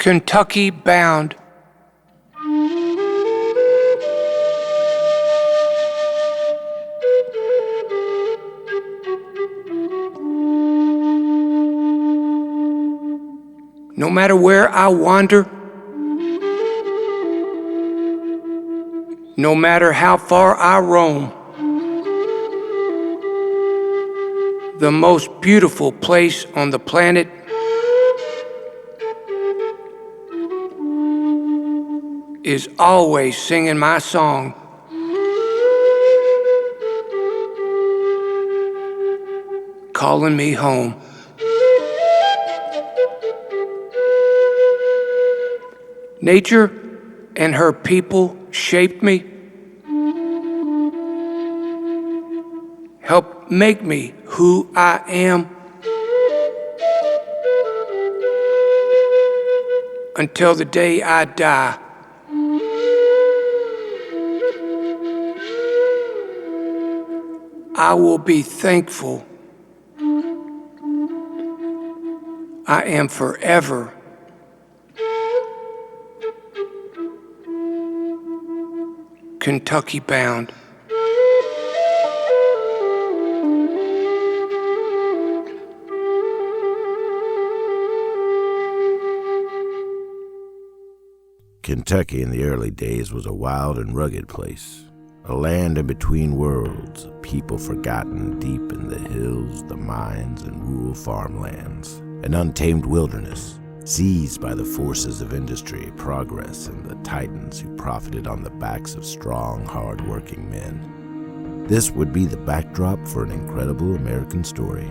Kentucky bound. No matter where I wander, no matter how far I roam, the most beautiful place on the planet is always singing my song. Calling me home. Nature and her people shaped me, helped make me who I am, until the day I die. I will be thankful. I am forever Kentucky bound. Kentucky in the early days was a wild and rugged place, a land in between worlds, a people forgotten deep in the hills, the mines, and rural farmlands, an untamed wilderness, seized by the forces of industry, progress, and the titans who profited on the backs of strong, hard-working men. This would be the backdrop for an incredible American story.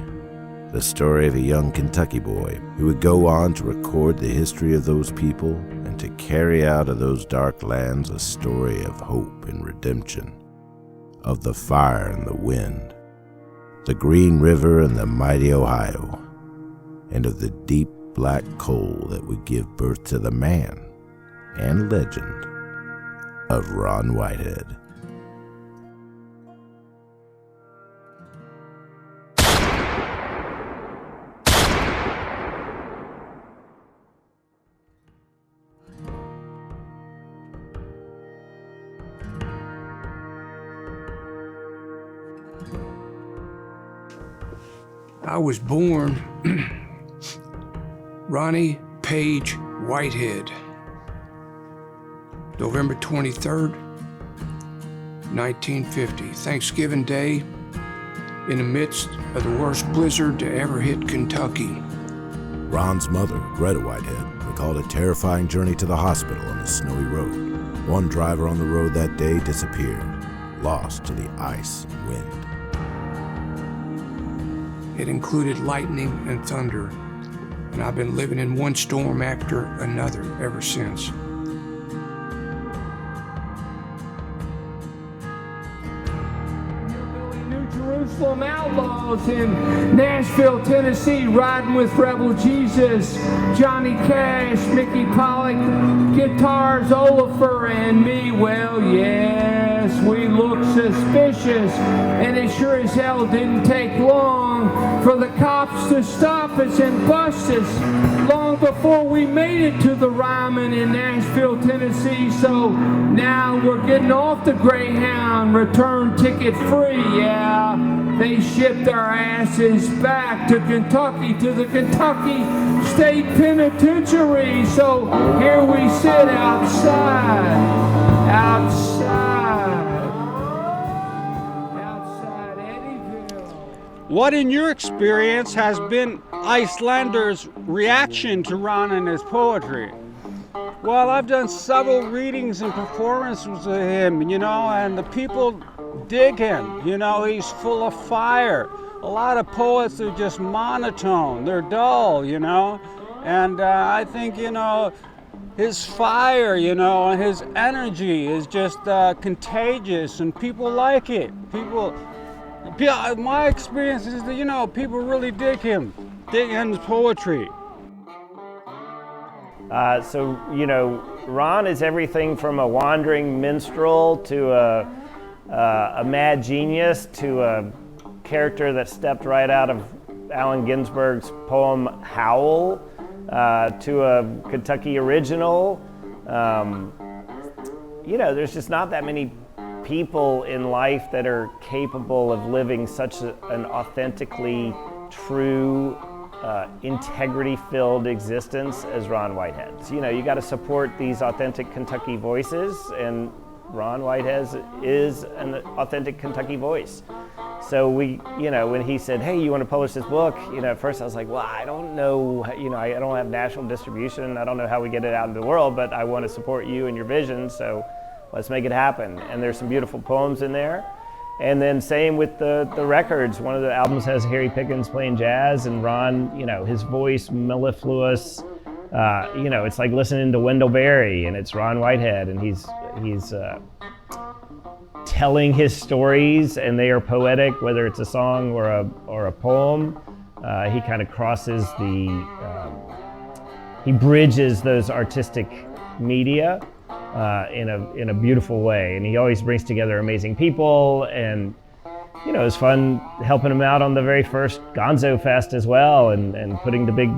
The story of a young Kentucky boy who would go on to record the history of those people and to carry out of those dark lands a story of hope and redemption, of the fire and the wind, the Green River and the mighty Ohio, and of the deep black coal that would give birth to the man and legend of Ron Whitehead. I was born Ronnie Page Whitehead, November 23rd, 1950, Thanksgiving Day, in the midst of the worst blizzard to ever hit Kentucky. Ron's mother, Greta Whitehead, recalled a terrifying journey to the hospital on a snowy road. One driver on the road that day disappeared, lost to the ice and wind. It included lightning and thunder, and I've been living in one storm after another ever since. New Jerusalem Outlaws in Nashville, Tennessee, riding with Rebel Jesus, Johnny Cash, Mickey Pollock, guitars, Oliver, and me. Well, yes, we look suspicious, and it sure as hell didn't take long for the cops to stop us and bust us long before we made it to the Ryman in Nashville, Tennessee. So now we're getting off the Greyhound, return ticket free. Yeah, they shipped our asses back to Kentucky, to the Kentucky State Penitentiary. So here we sit outside What in your experience has been Icelander's reaction to Ron and his poetry? Well, I've done several readings and performances of him, and the people dig him. He's full of fire. A lot of poets are just monotone, they're dull, and I think, his fire, and his energy is just contagious, and people like it. My experience is that, people really dig his poetry. Ron is everything from a wandering minstrel to a mad genius to a character that stepped right out of Allen Ginsberg's poem Howl. to a Kentucky original. You know, there's just not that many people in life that are capable of living such an authentically true, integrity-filled existence as Ron Whitehead. So, you know, you got to support these authentic Kentucky voices, and Ron Whitehead is an authentic Kentucky voice. So we, you know, when he said, hey, you want to publish this book? You know, at first I was like, well, I don't know, you know, I don't have national distribution. I don't know how we get it out into the world, but I want to support you and your vision, so let's make it happen. And there's some beautiful poems in there. And then same with the records. One of the albums has Harry Pickens playing jazz, and Ron, you know, his voice, mellifluous, you know, it's like listening to Wendell Berry, and it's Ron Whitehead, and he's telling his stories, and they are poetic, whether it's a song or a poem. He kind of crosses he bridges those artistic media in a beautiful way, and he always brings together amazing people. And you know, it was fun helping him out on the very first Gonzo Fest as well, and putting the big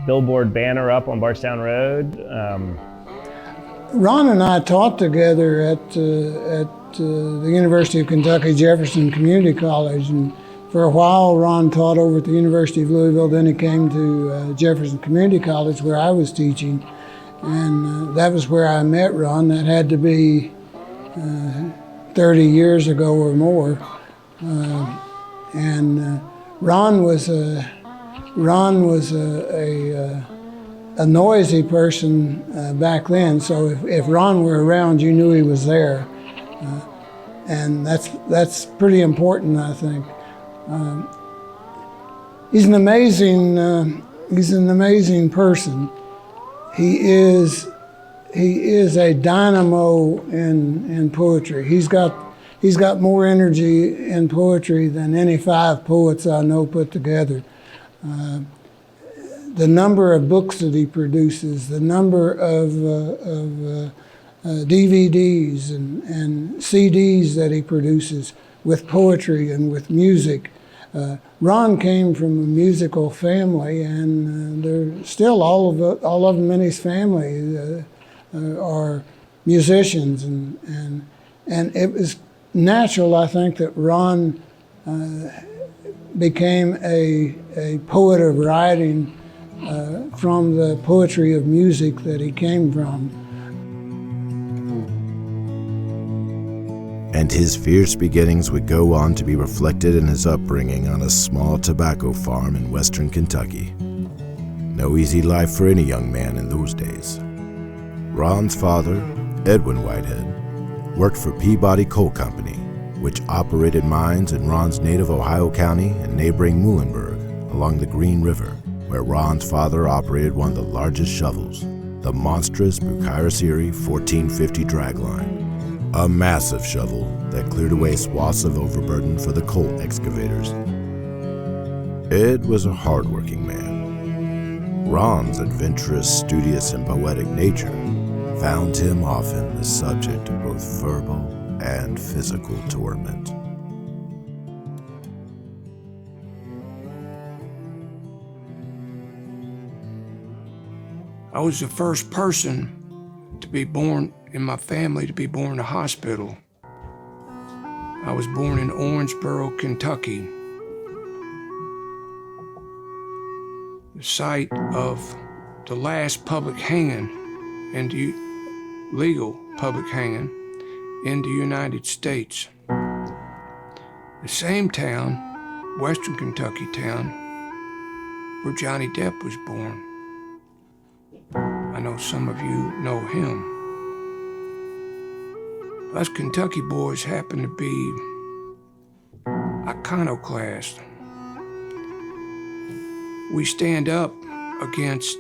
billboard banner up on Bardstown Road. Ron and I taught together at the University of Kentucky Jefferson Community College, and for a while Ron taught over at the University of Louisville. Then he came to Jefferson Community College, where I was teaching, and that was where I met Ron. That had to be 30 years ago or more. Ron was a noisy person back then, so if Ron were around, you knew he was there, and that's pretty important, I think. He's an amazing person. He is a dynamo in poetry. He's got more energy in poetry than any 5 poets I know put together. The number of books that he produces, the number of DVDs and CDs that he produces with poetry and with music. Ron came from a musical family, and they're still all of them in his family are musicians, and it was natural, I think, that Ron became a poet of writing from the poetry of music that he came from. And his fierce beginnings would go on to be reflected in his upbringing on a small tobacco farm in western Kentucky. No easy life for any young man in those days. Ron's father, Edwin Whitehead, worked for Peabody Coal Company, which operated mines in Ron's native Ohio County and neighboring Muhlenberg along the Green River, where Ron's father operated one of the largest shovels, the monstrous Bucyrus-Erie 1450 dragline, a massive shovel that cleared away swaths of overburden for the coal excavators. Ed was a hard-working man. Ron's adventurous, studious, and poetic nature found him often the subject of both verbal and physical torment. I was the first person to be born in my family to be born in a hospital. I was born in Owensboro, Kentucky, the site of the last public hanging, legal public hanging in the United States. The same town, Western Kentucky town, where Johnny Depp was born. I know some of you know him. Us Kentucky boys happen to be iconoclast. We stand up against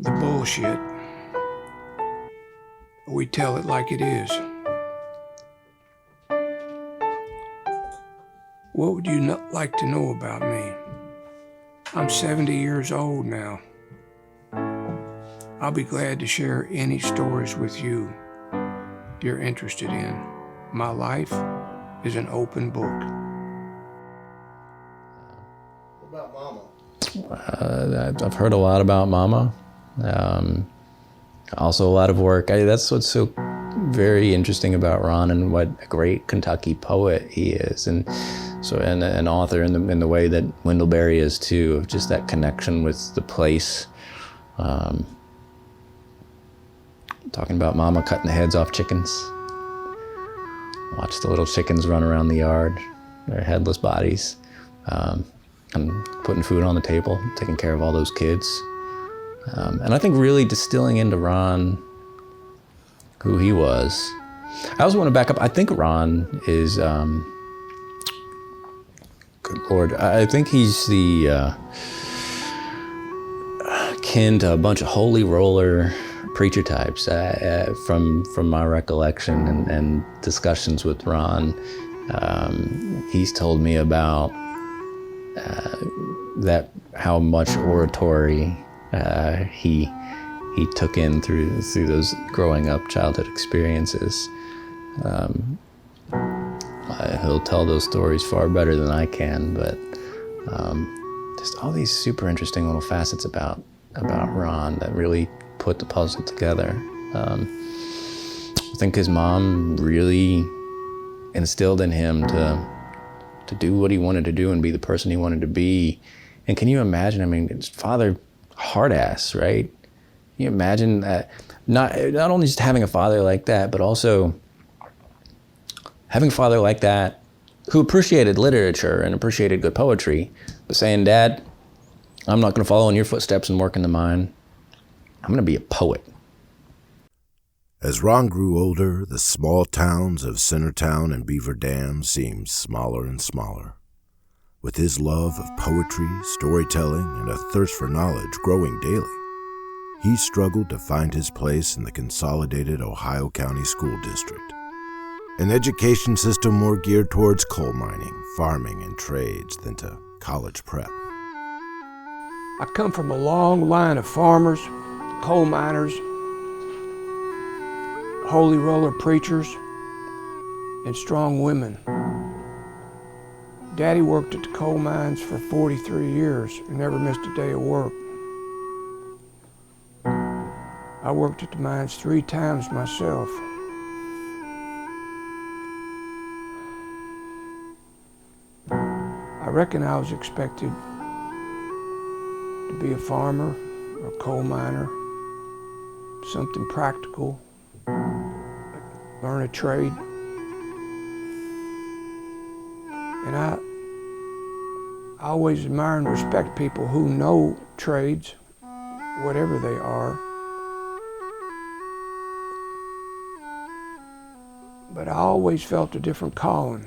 the bullshit. We tell it like it is. What would you like to know about me? I'm 70 years old now. I'll be glad to share any stories with you you're interested in. My life is an open book. What about Mama? I've heard a lot about Mama. Also a lot of work. That's what's so very interesting about Ron, and what a great Kentucky poet he is, and so and an author in the way that Wendell Berry is too, of just that connection with the place. Talking about Mama cutting the heads off chickens. Watch the little chickens run around the yard, their headless bodies, and putting food on the table, taking care of all those kids. And I think really distilling into Ron who he was. I also want to back up. I think Ron is, good Lord, I think he's the kin to a bunch of holy roller preacher types from my recollection and discussions with Ron. He's told me about that, how much oratory he took in through those growing up childhood experiences. He'll tell those stories far better than I can, but just all these super interesting little facets about Ron that really put the puzzle together. I think his mom really instilled in him to do what he wanted to do and be the person he wanted to be. And can you imagine, I mean, his father, hard ass, right? Can you imagine that, not only just having a father like that, but also having a father like that who appreciated literature and appreciated good poetry, but saying, Dad, I'm not gonna follow in your footsteps and work in the mine. I'm gonna be a poet. As Ron grew older, the small towns of Centertown and Beaver Dam seemed smaller and smaller. With his love of poetry, storytelling, and a thirst for knowledge growing daily, he struggled to find his place in the consolidated Ohio County School District, an education system more geared towards coal mining, farming, and trades than to college prep. I come from a long line of farmers, coal miners, holy roller preachers, and strong women. Daddy worked at the coal mines for 43 years and never missed a day of work. I worked at the mines 3 times myself. I reckon I was expected to be a farmer or a coal miner, something practical, learn a trade. And I always admire and respect people who know trades, whatever they are. But I always felt a different calling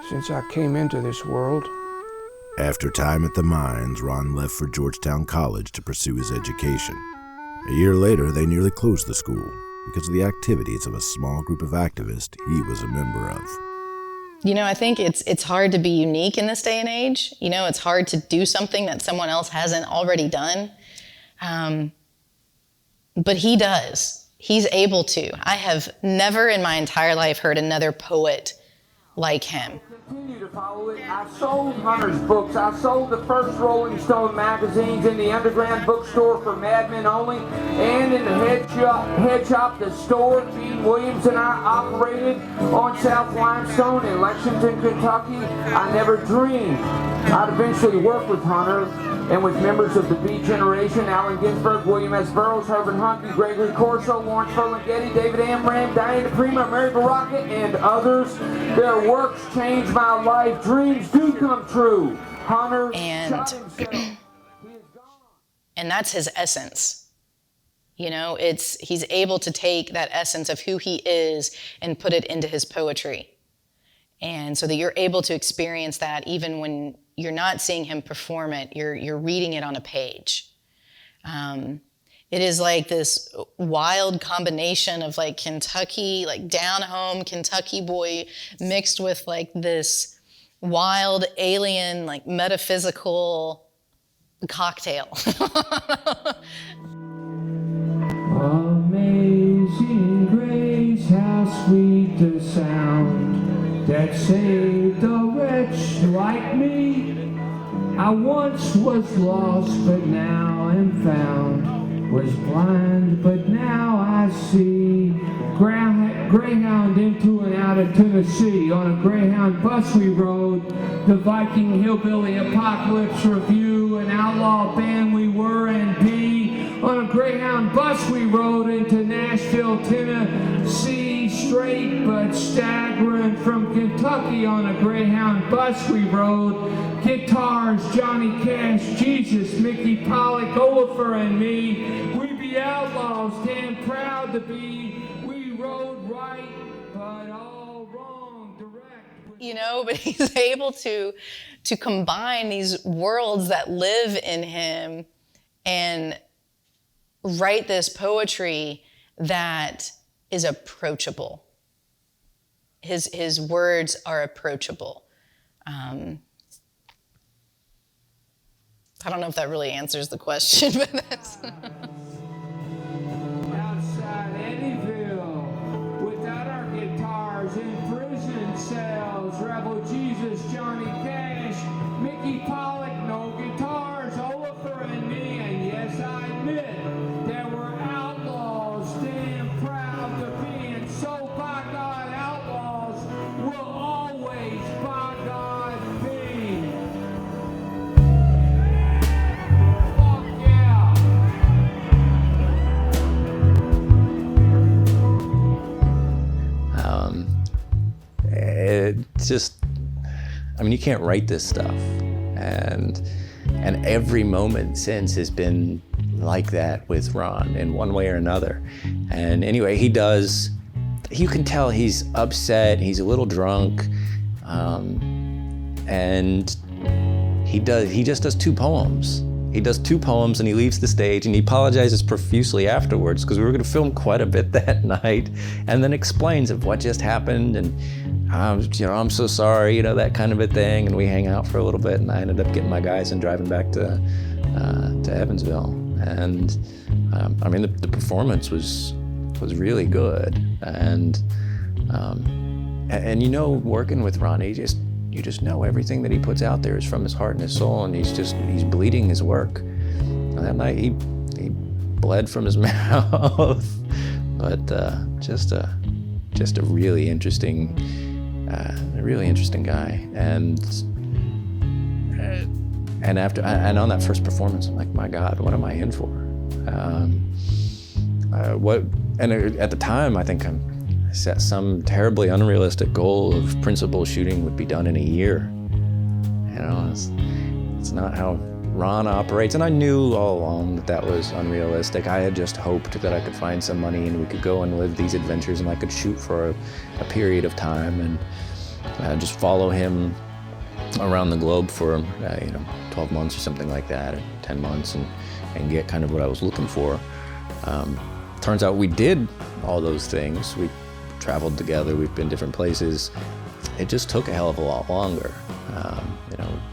since I came into this world. After time at the mines, Ron left for Georgetown College to pursue his education. A year later, they nearly closed the school because of the activities of a small group of activists he was a member of. You know, I think it's hard to be unique in this day and age. You know, it's hard to do something that someone else hasn't already done. But he does. He's able to. I have never in my entire life heard another poet like him. Continue to follow it. I sold Hunter's books. I sold the first Rolling Stone magazines in the underground bookstore for madmen only, and in the head shop, the store Gene Williams and I operated on South Limestone in Lexington, Kentucky. I never dreamed I'd eventually work with Hunter and with members of the Beat Generation, Allen Ginsberg, William S. Burroughs, Herbert Humphrey, Gregory Corso, Lawrence Ferlinghetti, David Amram, Diana Prima, Mary Baraka, and others. Their works changed my life. Dreams do come true. Hunter shot himself. He is gone. And that's his essence. You know, he's able to take that essence of who he is and put it into his poetry. And so that you're able to experience that even when you're not seeing him perform it, you're reading it on a page. It is like this wild combination of like Kentucky, like down home Kentucky boy mixed with like this wild alien, like metaphysical cocktail. Amazing grace, how sweet the sound that saved a wretch like me. I once was lost, but now am found. Was blind, but now I see. Greyhound into and out of Tennessee. On a Greyhound bus we rode. The Viking Hillbilly Apocalypse Review. An outlaw band we were and be. On a Greyhound bus we rode into Nashville, Tennessee. Straight but staggering from Kentucky. On a Greyhound bus we rode. Guitars, Johnny Cash, Jesus, Mickey Pollock, Oliver, and me. We be outlaws, damn proud to be. We rode right, but all wrong, direct. You know, but he's able to combine these worlds that live in him and write this poetry that is approachable. His words are approachable. I don't know if that really answers the question, but that's... Outside Eddyville, without our guitars, in prison cells, Rebel Jesus, Johnny Cash, Mickey Pollock, no guitars, Oliver and me, and yes, I admit, there were outlaws, damn proud to be, and so by God, outlaws will always by God be. It's just, I mean, you can't write this stuff, and every moment since has been like that with Ron in one way or another. And anyway, he does, you can tell he's upset, he's a little drunk, and he just does two poems. He does two poems and he leaves the stage and he apologizes profusely afterwards because we were going to film quite a bit that night, and then explains of what just happened and I'm so sorry, that kind of a thing. And we hang out for a little bit, and I ended up getting my guys and driving back to Evansville. And I mean, the performance was really good. And working with Ron, you just know everything that he puts out there is from his heart and his soul, and he's bleeding his work. And that night he bled from his mouth, but just a really interesting guy. And on that first performance, I'm like, my God, what am I in for? At the time, I think I set some terribly unrealistic goal of principal shooting would be done in a year. It's not how Ron operates, and I knew all along that was unrealistic. I had just hoped that I could find some money and we could go and live these adventures, and I could shoot for a period of time and just follow him around the globe for 12 months or something like that, or 10 months, and get kind of what I was looking for. Turns out we did all those things. We traveled together, we've been different places. It just took a hell of a lot longer.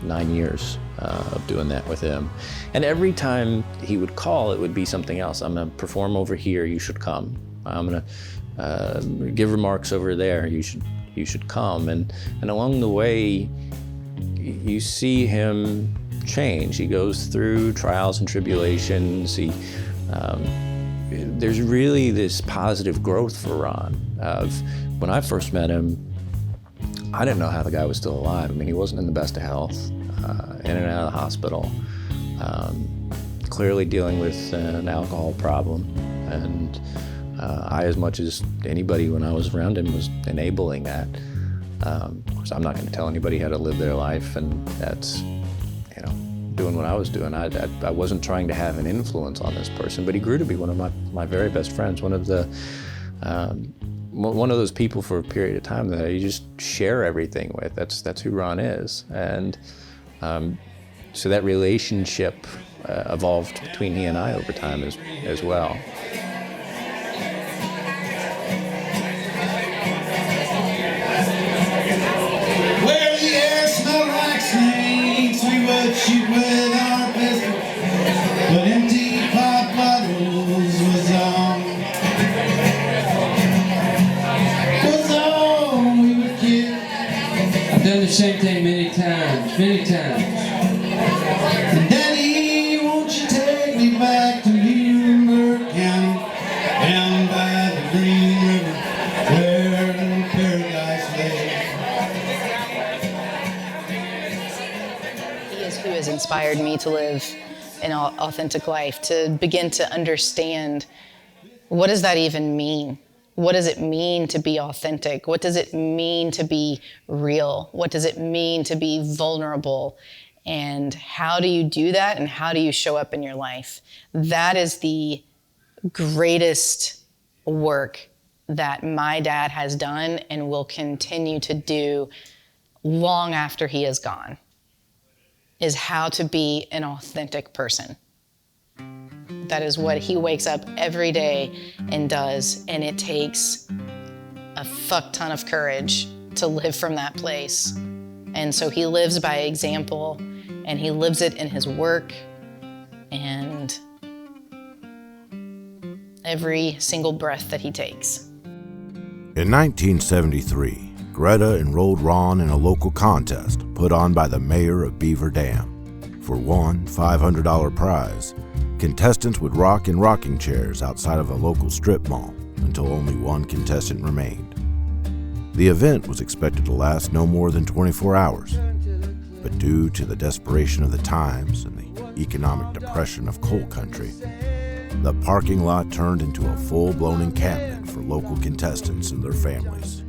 9 years of doing that with him. And every time he would call, it would be something else. I'm gonna perform over here, you should come. I'm gonna give remarks over there, you should come. And along the way, you see him change. He goes through trials and tribulations. There's really this positive growth for Ron. When I first met him, I didn't know how the guy was still alive. I mean, he wasn't in the best of health, in and out of the hospital, clearly dealing with an alcohol problem. And I, as much as anybody when I was around him, was enabling that. Of course, I'm not going to tell anybody how to live their life, and that's, doing what I was doing. I wasn't trying to have an influence on this person, but he grew to be one of my very best friends, one of those people for a period of time that you just share everything with. That's who Ron is. And so that relationship evolved between he and I over time as well. Where the air smelled like snakes, we would shoot with our pistols, but empty pop bottles was all we would get. I've done the same thing many times. who has inspired me to live an authentic life, to begin to understand, what does that even mean? What does it mean to be authentic? What does it mean to be real? What does it mean to be vulnerable? And how do you do that? And how do you show up in your life? That is the greatest work that my dad has done and will continue to do long after he is gone, is how to be an authentic person. That is what he wakes up every day and does, and it takes a fuck ton of courage to live from that place. And so he lives by example, and he lives it in his work, and every single breath that he takes. In 1973, Greta enrolled Ron in a local contest put on by the mayor of Beaver Dam. For one $500 prize, contestants would rock in rocking chairs outside of a local strip mall until only one contestant remained. The event was expected to last no more than 24 hours, but due to the desperation of the times and the economic depression of coal country, the parking lot turned into a full-blown encampment for local contestants and their families.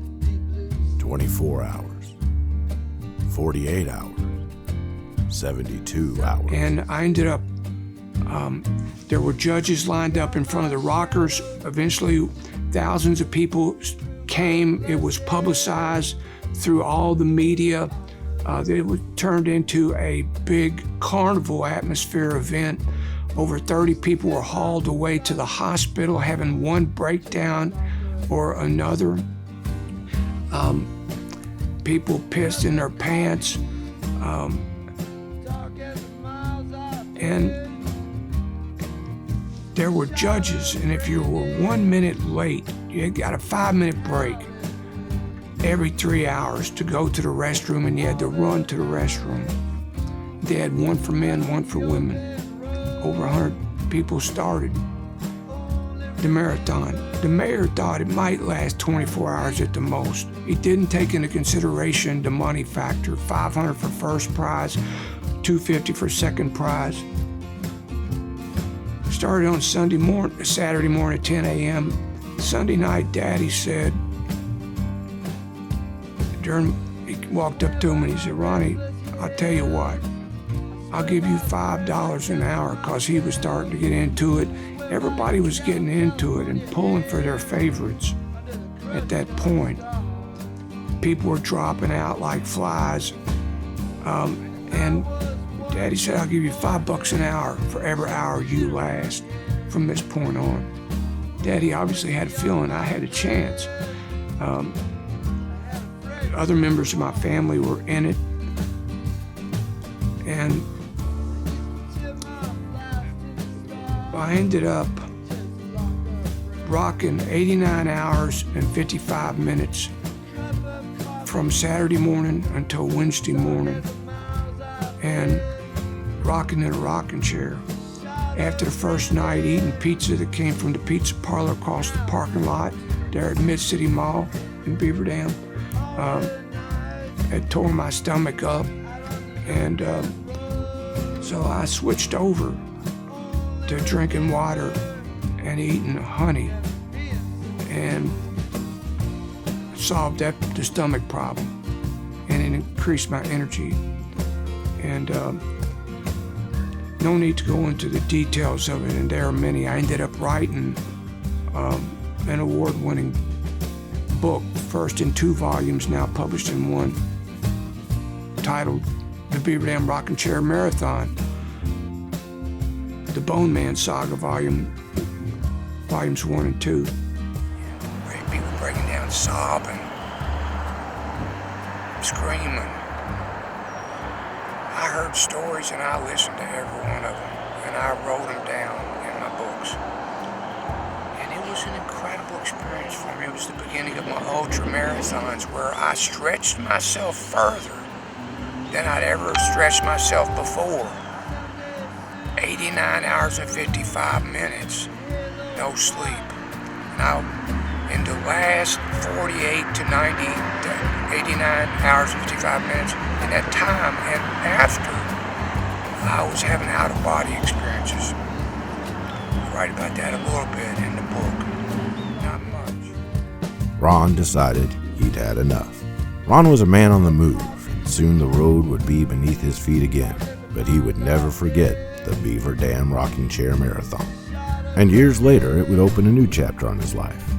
24 hours, 48 hours, 72 hours. And I ended up, there were judges lined up in front of the rockers. Eventually, thousands of people came. It was publicized through all the media. It was turned into a big carnival atmosphere event. Over 30 people were hauled away to the hospital having one breakdown or another. People pissed in their pants. And there were judges, and if you were 1 minute late, you got a 5-minute break every 3 hours to go to the restroom, and you had to run to the restroom. They had one for men, one for women. Over 100 people started the marathon. The mayor thought it might last 24 hours at the most. He didn't take into consideration the money factor, $500 for first prize, $250 for second prize. Started on Saturday morning at 10 a.m. Sunday night, Daddy said, he walked up to him and he said, "Ronnie, I'll tell you what, I'll give you $5 an hour," because he was starting to get into it. Everybody was getting into it and pulling for their favorites at that point. People were dropping out like flies. And Daddy said, "I'll give you $5 an hour for every hour you last from this point on." Daddy obviously had a feeling I had a chance. Other members of my family were in it. And I ended up rocking 89 hours and 55 minutes from Saturday morning until Wednesday morning, and rocking in a rocking chair. After the first night, eating pizza that came from the pizza parlor across the parking lot there at Mid-City Mall in Beaver Dam, it tore my stomach up, and so I switched over to drinking water and eating honey, and solved the stomach problem, and it increased my energy. And no need to go into the details of it, and there are many. I ended up writing an award-winning book, first in 2 volumes, now published in 1, titled The Beaver Dam Rocking Chair Marathon, the Bone Man Saga, volumes 1 and 2. People breaking down, sobbing, screaming. I heard stories and I listened to every one of them, and I wrote them down in my books. And it was an incredible experience for me. It was the beginning of my ultra marathons, where I stretched myself further than I'd ever stretched myself before. 89 hours and 55 minutes, no sleep. Now, in the last 48 to 90 to 89 hours and 55 minutes, in that time and after, I was having out-of-body experiences. I write about that a little bit in the book, not much. Ron decided he'd had enough. Ron was a man on the move, and soon the road would be beneath his feet again, but he would never forget the Beaver Dam Rocking Chair Marathon. And years later, it would open a new chapter on his life.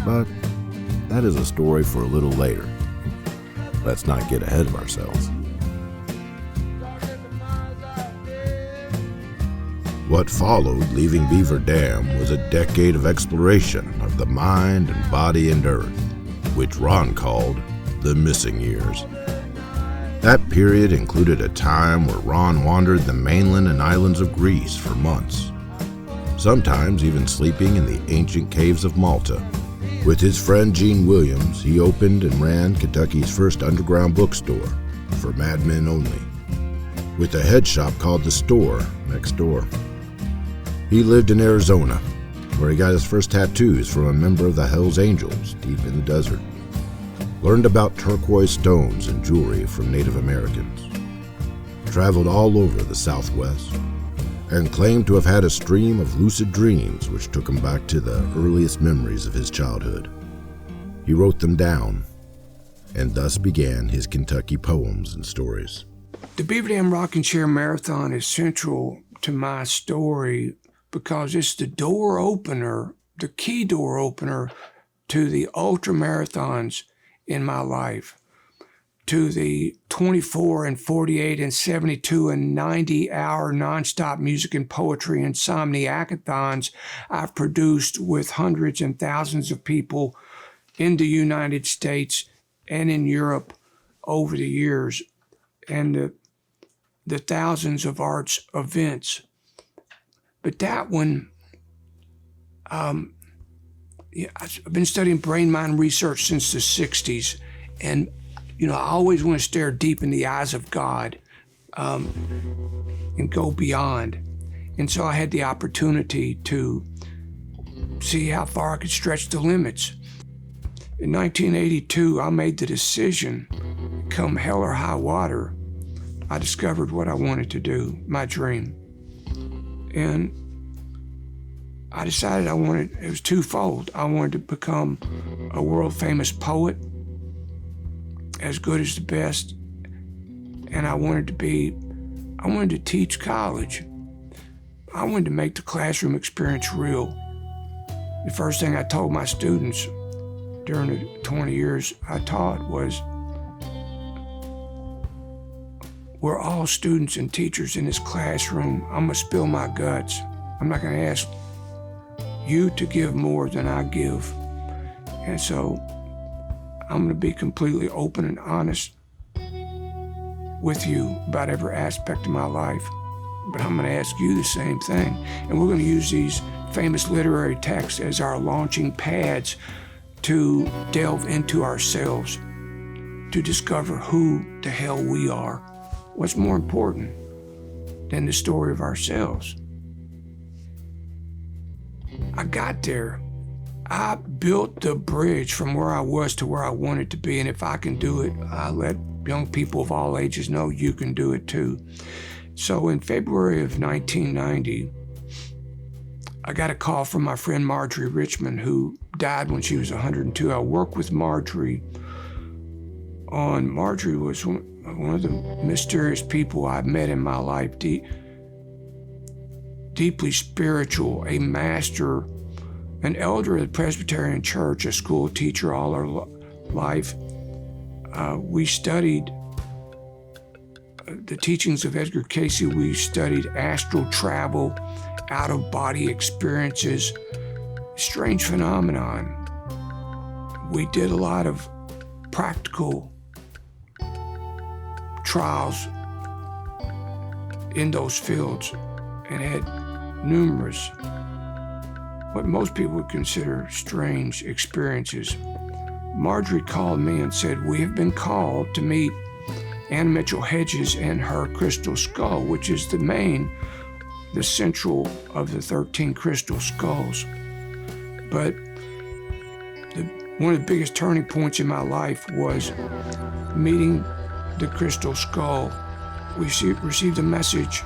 But that is a story for a little later. Let's not get ahead of ourselves. What followed leaving Beaver Dam was a decade of exploration of the mind and body and earth, which Ron called the missing years. That period included a time where Ron wandered the mainland and islands of Greece for months, sometimes even sleeping in the ancient caves of Malta. With his friend Gene Williams, he opened and ran Kentucky's first underground bookstore for madmen only, with a head shop called The Store next door. He lived in Arizona, where he got his first tattoos from a member of the Hells Angels deep in the desert, learned about turquoise stones and jewelry from Native Americans, traveled all over the Southwest, and claimed to have had a stream of lucid dreams which took him back to the earliest memories of his childhood. He wrote them down, and thus began his Kentucky poems and stories. The Beaver Dam Rocking Chair Marathon is central to my story because it's the door opener, the key door opener to the ultra marathons in my life, to the 24 and 48 and 72 and 90-hour nonstop music and poetry insomniacathons I've produced with hundreds and thousands of people in the United States and in Europe over the years, and the thousands of arts events. But that one, I've been studying brain-mind research since the 60s, and I always want to stare deep in the eyes of God and go beyond. And so I had the opportunity to see how far I could stretch the limits. In 1982, I made the decision, come hell or high water, I discovered what I wanted to do, my dream. And I decided it was twofold. I wanted to become a world famous poet, as good as the best, and I wanted to teach college. I wanted to make the classroom experience real. The first thing I told my students during the 20 years I taught was, we're all students and teachers in this classroom. I'm gonna spill my guts. I'm not gonna ask you to give more than I give. And so I'm gonna be completely open and honest with you about every aspect of my life. But I'm gonna ask you the same thing. And we're gonna use these famous literary texts as our launching pads to delve into ourselves, to discover who the hell we are. What's more important than the story of ourselves? I got there. I built the bridge from where I was to where I wanted to be, and if I can do it, I let young people of all ages know you can do it too. So in February of 1990, I got a call from my friend Marjorie Richmond, who died when she was 102. I worked with Marjorie Marjorie was one of the mysterious people I've met in my life, deeply spiritual, a master, an elder of the Presbyterian Church, a school teacher all her life. We studied the teachings of Edgar Cayce. We studied astral travel, out-of-body experiences, strange phenomenon. We did a lot of practical trials in those fields and had numerous, what most people would consider strange experiences. Marjorie called me and said, we have been called to meet Ann Mitchell Hedges and her crystal skull, which is the central of the 13 crystal skulls. But one of the biggest turning points in my life was meeting the crystal skull we received a message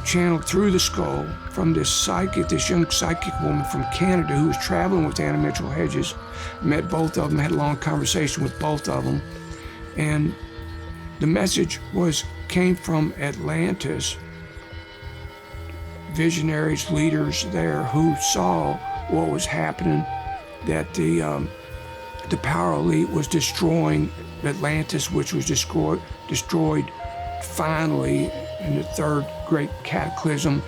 channeled through the skull from this young psychic woman from Canada who was traveling with Anna Mitchell Hedges. Met both of them, had a long conversation with both of them, and the message came from Atlantis. Visionaries, leaders there who saw what was happening, that the power elite was destroying Atlantis, which was destroyed finally in the third great cataclysm.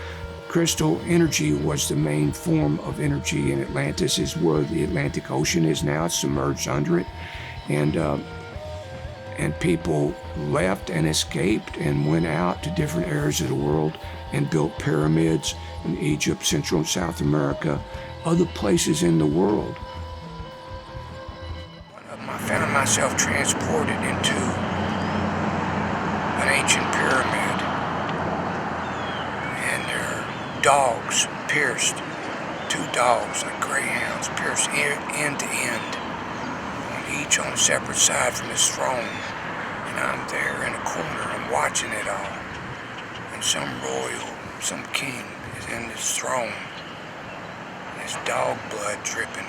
Crystal energy was the main form of energy, and Atlantis is where the Atlantic Ocean is now. It's submerged under it, and people left and escaped and went out to different areas of the world and built pyramids in Egypt, Central and South America, other places in the world. I found myself transported into an ancient pyramid, and there are dogs pierced, 2 dogs like greyhounds pierced end to end, each on a separate side from his throne. And I'm there in a corner, I'm watching it all. And some king is in his throne. His dog blood dripping.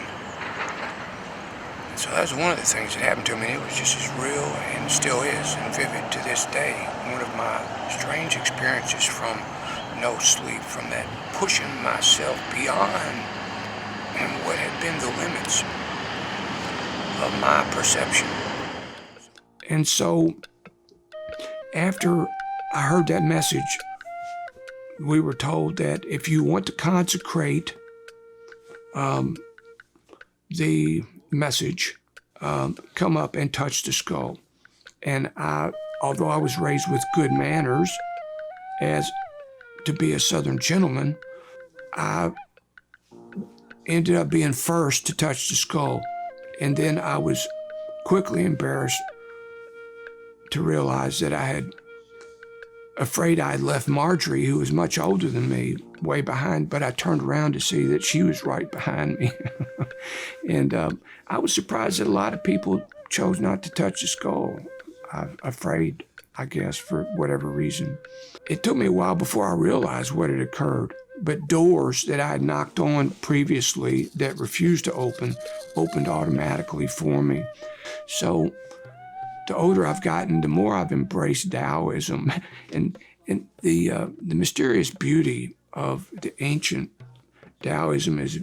And so that was one of the things that happened to me. It was just as real, and still is, and vivid to this day. One of my strange experiences from no sleep, from that pushing myself beyond what had been the limits of my perception. And so, after I heard that message, we were told that if you want to consecrate the message, come up and touch the skull. And although I was raised with good manners, as to be a Southern gentleman, I ended up being first to touch the skull. And then I was quickly embarrassed to realize that afraid I had left Marjorie, who was much older than me, way behind, but I turned around to see that she was right behind me. And I was surprised that a lot of people chose not to touch the skull, afraid, I guess, for whatever reason. It took me a while before I realized what had occurred, but doors that I had knocked on previously that refused to opened automatically for me. So the older I've gotten, the more I've embraced Taoism, and the mysterious beauty of the ancient Taoism is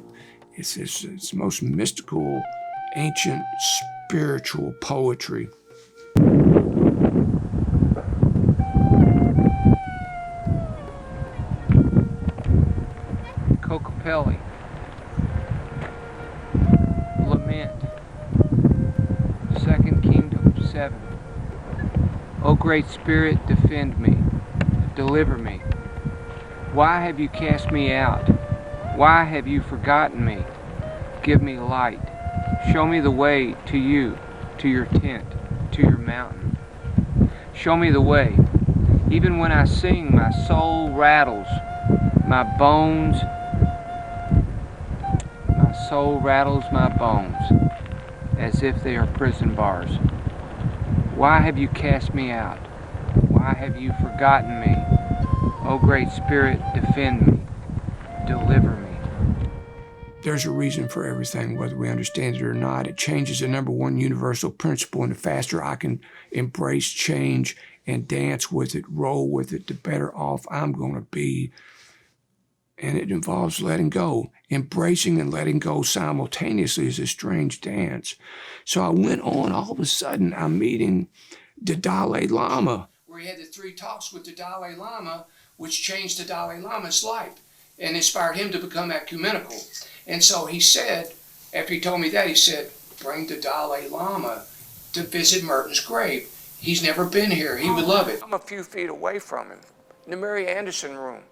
it's most mystical, ancient, spiritual poetry. Kokopelli. Lament. 2 Kingdom 7. O Great Spirit, defend me, deliver me. Why have you cast me out? Why have you forgotten me? Give me light. Show me the way to you, to your tent, to your mountain. Show me the way. Even when I sing, my soul rattles, my soul rattles my bones, as if they are prison bars. Why have you cast me out? Why have you forgotten me? O Great Spirit, defend me, deliver me. There's a reason for everything, whether we understand it or not. It changes the number one universal principle, and the faster I can embrace change and dance with it, roll with it, the better off I'm going to be. And it involves letting go. Embracing and letting go simultaneously is a strange dance. So I went on, all of a sudden, I'm meeting the Dalai Lama. Where he had the 3 talks with the Dalai Lama, which changed the Dalai Lama's life and inspired him to become ecumenical. And so he said, after he told me that, he said, bring the Dalai Lama to visit Merton's grave. He's never been here. He would love it. I'm a few feet away from him, in the Mary Anderson room,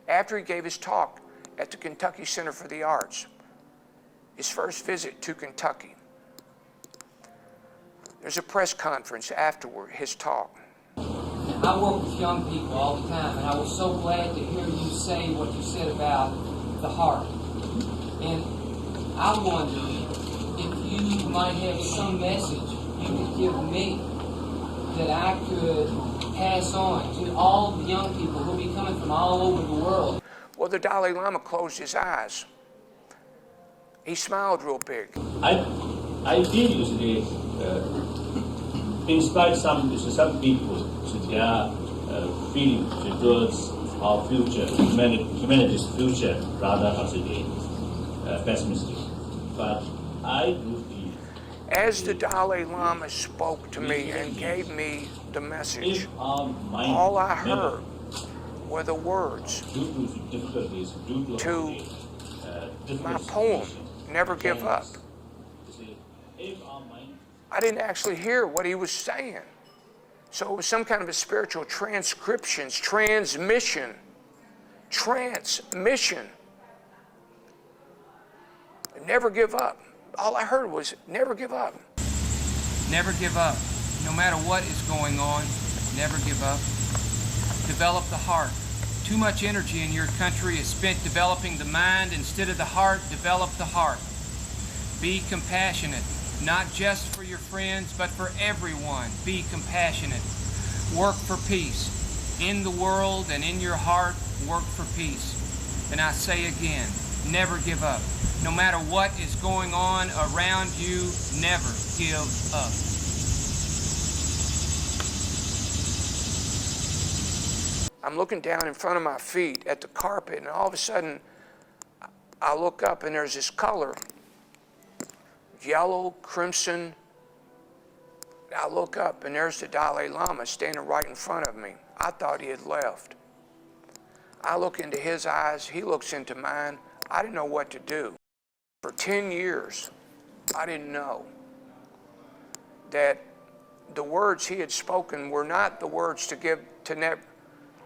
after he gave his talk at the Kentucky Center for the Arts, his first visit to Kentucky. There's a press conference afterward, his talk. I work with young people all the time, and I was so glad to hear you say what you said about the heart. And I wonder if you might have some message you could give me that I could pass on to all the young people who will be coming from all over the world? Well, the Dalai Lama closed his eyes. He smiled real big. I did usually inspire some people to their feeling towards our future, humanity's future, rather as a pessimistic. But I do feel. As the Dalai Lama spoke to me and gave me the message, all I heard were the words to my poem, Never Give Up. I didn't actually hear what he was saying. So it was some kind of a spiritual transmission. Never give up. All I heard was never give up. Never give up. No matter what is going on, never give up. Develop the heart. Too much energy in your country is spent developing the mind instead of the heart. Develop the heart. Be compassionate, not just for your friends, but for everyone. Be compassionate. Work for peace. In the world and in your heart, work for peace. And I say again, never give up. No matter what is going on around you, never give up. I'm looking down in front of my feet at the carpet, and all of a sudden, I look up and there's this color, yellow, crimson. I look up and there's the Dalai Lama standing right in front of me. I thought he had left. I look into his eyes, he looks into mine. I didn't know what to do. For 10 years, I didn't know that the words he had spoken were not the words to give to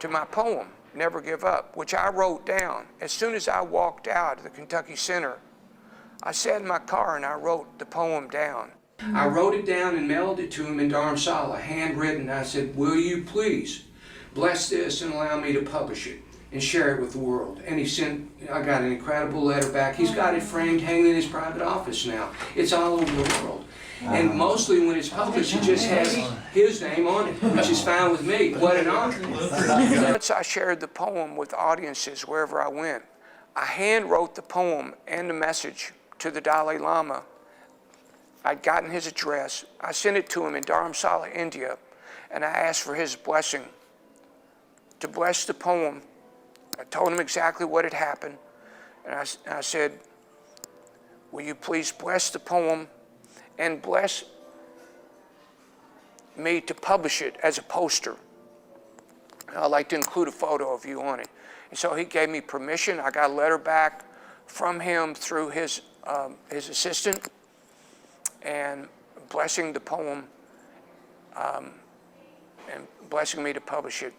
my poem, Never Give Up, which I wrote down. As soon as I walked out of the Kentucky Center, I sat in my car and I wrote the poem down. I wrote it down and mailed it to him in Dharamsala, handwritten. I said, will you please bless this and allow me to publish it and share it with the world? And he sent, I got an incredible letter back. He's got it framed, hanging in his private office now. It's all over the world. And mostly when it's published, it just has his name on it, which is fine with me. What an honor. Once I shared the poem with audiences wherever I went, I hand wrote the poem and the message to the Dalai Lama. I'd gotten his address. I sent it to him in Dharamsala, India, and I asked for his blessing to bless the poem. I told him exactly what had happened, and I said, will you please bless the poem and bless me to publish it as a poster. I'd like to include a photo of you on it. And so he gave me permission. I got a letter back from him through his assistant and blessing the poem and blessing me to publish it.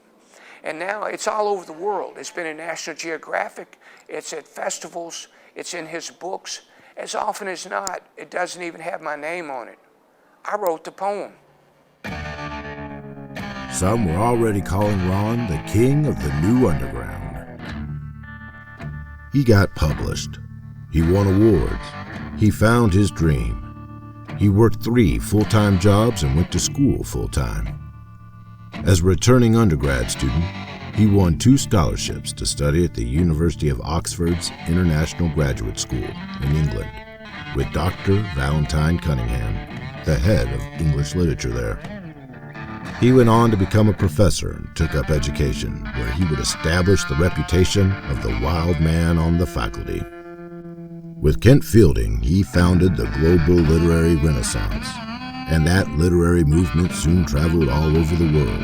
And now it's all over the world. It's been in National Geographic, it's at festivals, it's in his books. As often as not, it doesn't even have my name on it. I wrote the poem. Some were already calling Ron the king of the new underground. He got published. He won awards. He found his dream. He worked 3 full-time jobs and went to school full-time. As a returning undergrad student, he won 2 scholarships to study at the University of Oxford's International Graduate School in England with Dr. Valentine Cunningham, the head of English literature there. He went on to become a professor and took up education, where he would establish the reputation of the wild man on the faculty. With Kent Fielding, he founded the global literary renaissance, and that literary movement soon traveled all over the world.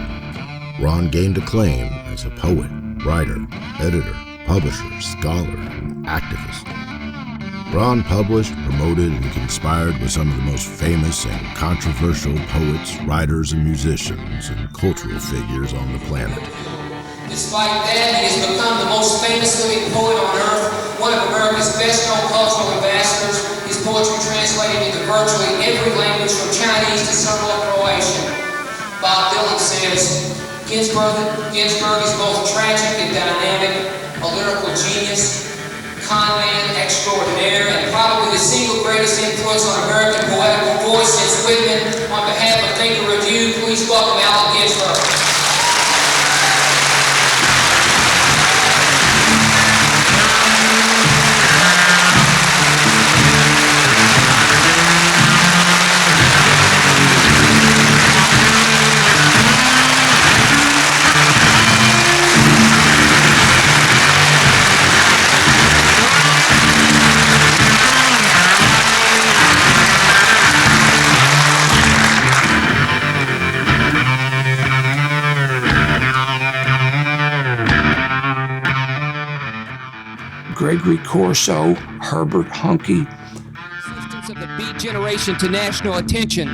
Ron gained acclaim as a poet, writer, editor, publisher, scholar, and activist. Ron published, promoted, and conspired with some of the most famous and controversial poets, writers, and musicians and cultural figures on the planet. Despite that, he has become the most famous living poet on earth, one of America's best-known cultural ambassadors, his poetry translated into virtually every language from Chinese to Serbo-Croatian. Bob Dylan says, Ginsberg is both tragic and dynamic, a lyrical genius, con man extraordinaire, and probably the single greatest influence on American poetical voice since Whitman. On behalf of Thinker Review, please welcome Gregory Corso, Herbert Hunke. Of the Beat generation to national attention.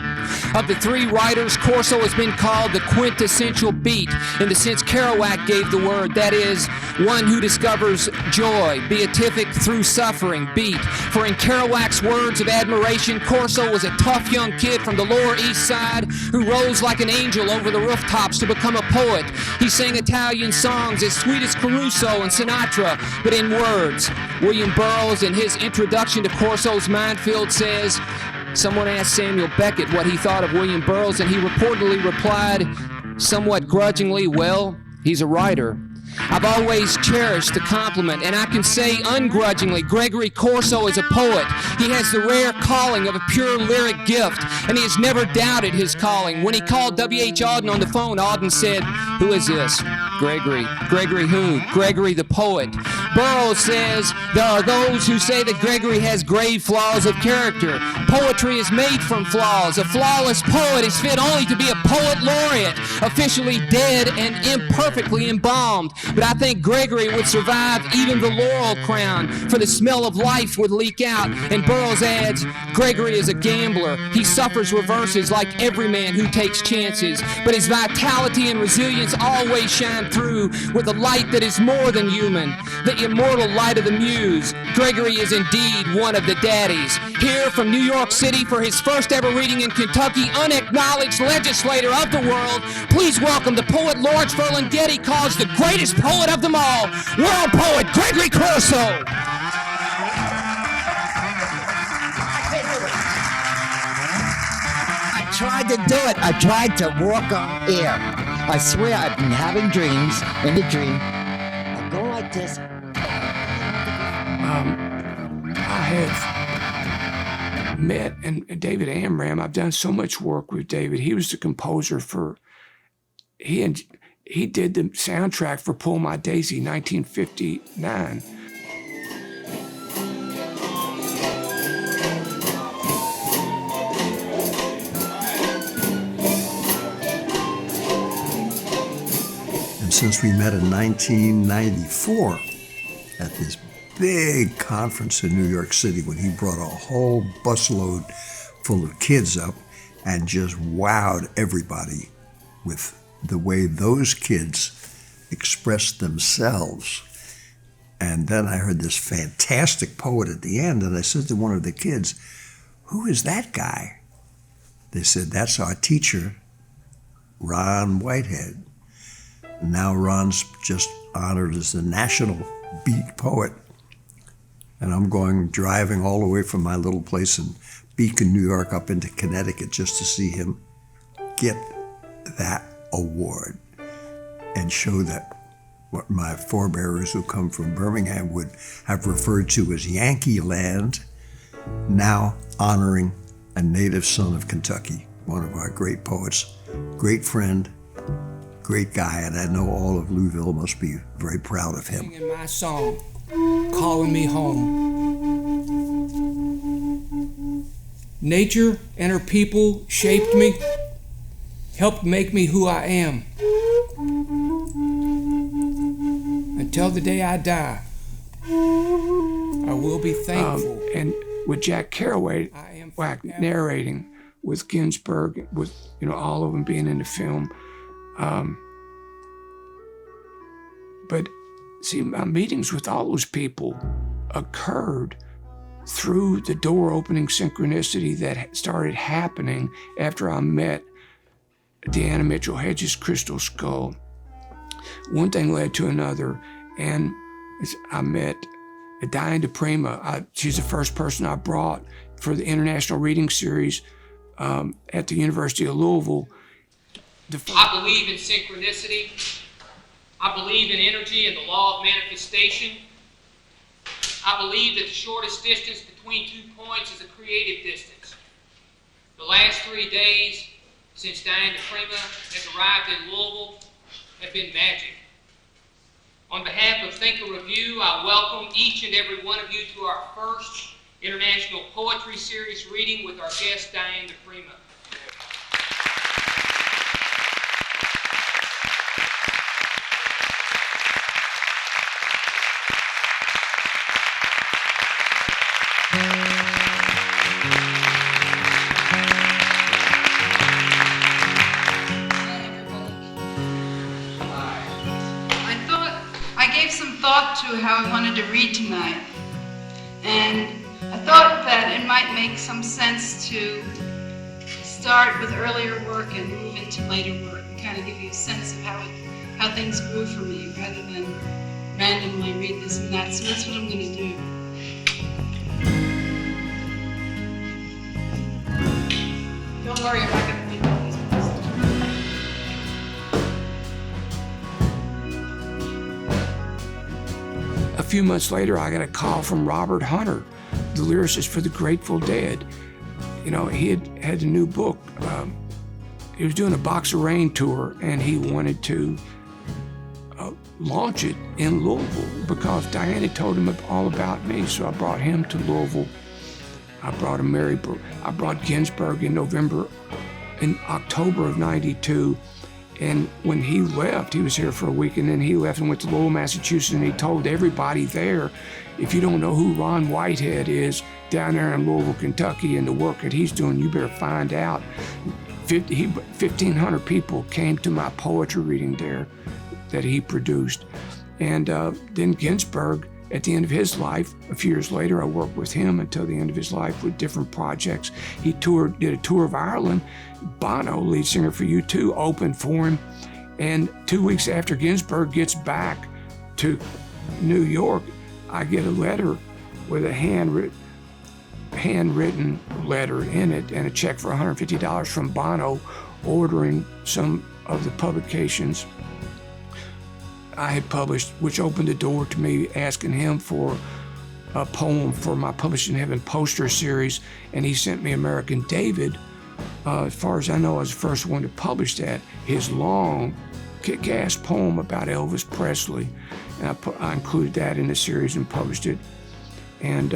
Of the three writers, Corso has been called the quintessential beat in the sense Kerouac gave the word, that is, one who discovers joy, beatific through suffering, beat. For in Kerouac's words of admiration, Corso was a tough young kid from the Lower East Side who rose like an angel over the rooftops to become a poet. He sang Italian songs as sweet as Caruso and Sinatra, but in words. William Burroughs, in his introduction to Corso's Minefield, says, someone asked Samuel Beckett what he thought of William Burroughs, and he reportedly replied, somewhat grudgingly, well, he's a writer. I've always cherished the compliment, and I can say ungrudgingly, Gregory Corso is a poet. He has the rare calling of a pure lyric gift, and he has never doubted his calling. When he called W.H. Auden on the phone, Auden said, who is this? Gregory. Gregory who? Gregory the poet. Burroughs says, there are those who say that Gregory has grave flaws of character. Poetry is made from flaws. A flawless poet is fit only to be a poet laureate, officially dead and imperfectly embalmed. But I think Gregory would survive even the laurel crown, for the smell of life would leak out. And Burroughs adds, Gregory is a gambler. He suffers reverses like every man who takes chances. But his vitality and resilience always shine through with a light that is more than human, the immortal light of the muse. Gregory is indeed one of the daddies. Here from New York City for his first ever reading in Kentucky, unacknowledged legislator of the world, please welcome the poet Lawrence Ferlinghetti, calls the greatest poet of them all, world poet Gregory Corso. I tried to do it. I tried to walk on air. I swear I've been having dreams. In the dream, I go like this. I have met and David Amram. I've done so much work with David. He was the composer for. He did the soundtrack for Pull My Daisy, 1959. And since we met in 1994 at this big conference in New York City when he brought a whole busload full of kids up and just wowed everybody with the way those kids expressed themselves. And then I heard this fantastic poet at the end, and I said to one of the kids, who is that guy? They said, that's our teacher, Ron Whitehead. Now Ron's just honored as the national beat poet. And I'm driving all the way from my little place in Beacon, New York, up into Connecticut just to see him get that award and show that what my forebearers who come from Birmingham would have referred to as Yankee Land, now honoring a native son of Kentucky, one of our great poets, great friend, great guy, and I know all of Louisville must be very proud of him. In my song, Calling Me Home. Nature and her people shaped me, helped make me who I am. Until the day I die, I will be thankful. And with Jack Kerouac narrating, with Ginsberg, with all of them being in the film. But see, my meetings with all those people occurred through the door-opening synchronicity that started happening after I met Deanna Mitchell-Hedges' Crystal Skull. One thing led to another, and I met Diane DePrima. She's the first person I brought for the International Reading Series at the University of Louisville. I believe in synchronicity. I believe in energy and the law of manifestation. I believe that the shortest distance between 2 points is a creative distance. The last 3 days since Diane DePrima has arrived in Louisville have been magic. On behalf of Think a Review, I welcome each and every one of you to our first International Poetry Series reading with our guest, Diane DePrima. gave some thought to how I wanted to read tonight. And I thought that it might make some sense to start with earlier work and move into later work and kind of give you a sense of how things grew for me rather than randomly read this and that. So that's what I'm going to do. Don't worry, I'm not going to read all these books. A few months later, I got a call from Robert Hunter, the lyricist for the Grateful Dead. You know, he had a new book. He was doing a Box of Rain tour, and he wanted to launch it in Louisville because Diane had told him all about me. So I brought him to Louisville. I brought I brought Ginsberg in October of '92. And when he left, he was here for a week, and then he left and went to Lowell, Massachusetts, and he told everybody there, if you don't know who Ron Whitehead is down there in Louisville, Kentucky, and the work that he's doing, you better find out. 1,500 people came to my poetry reading there that he produced. And then Ginsberg, at the end of his life, a few years later, I worked with him until the end of his life with different projects. He did a tour of Ireland. Bono, lead singer for U2, opened for him. And 2 weeks after Ginsberg gets back to New York, I get a letter with a handwritten letter in it and a check for $150 from Bono ordering some of the publications I had published, which opened the door to me asking him for a poem for my Publishing Heaven poster series, and he sent me American David. As far as I know, I was the first one to publish that, his long, kick-ass poem about Elvis Presley. And I included that in the series and published it. And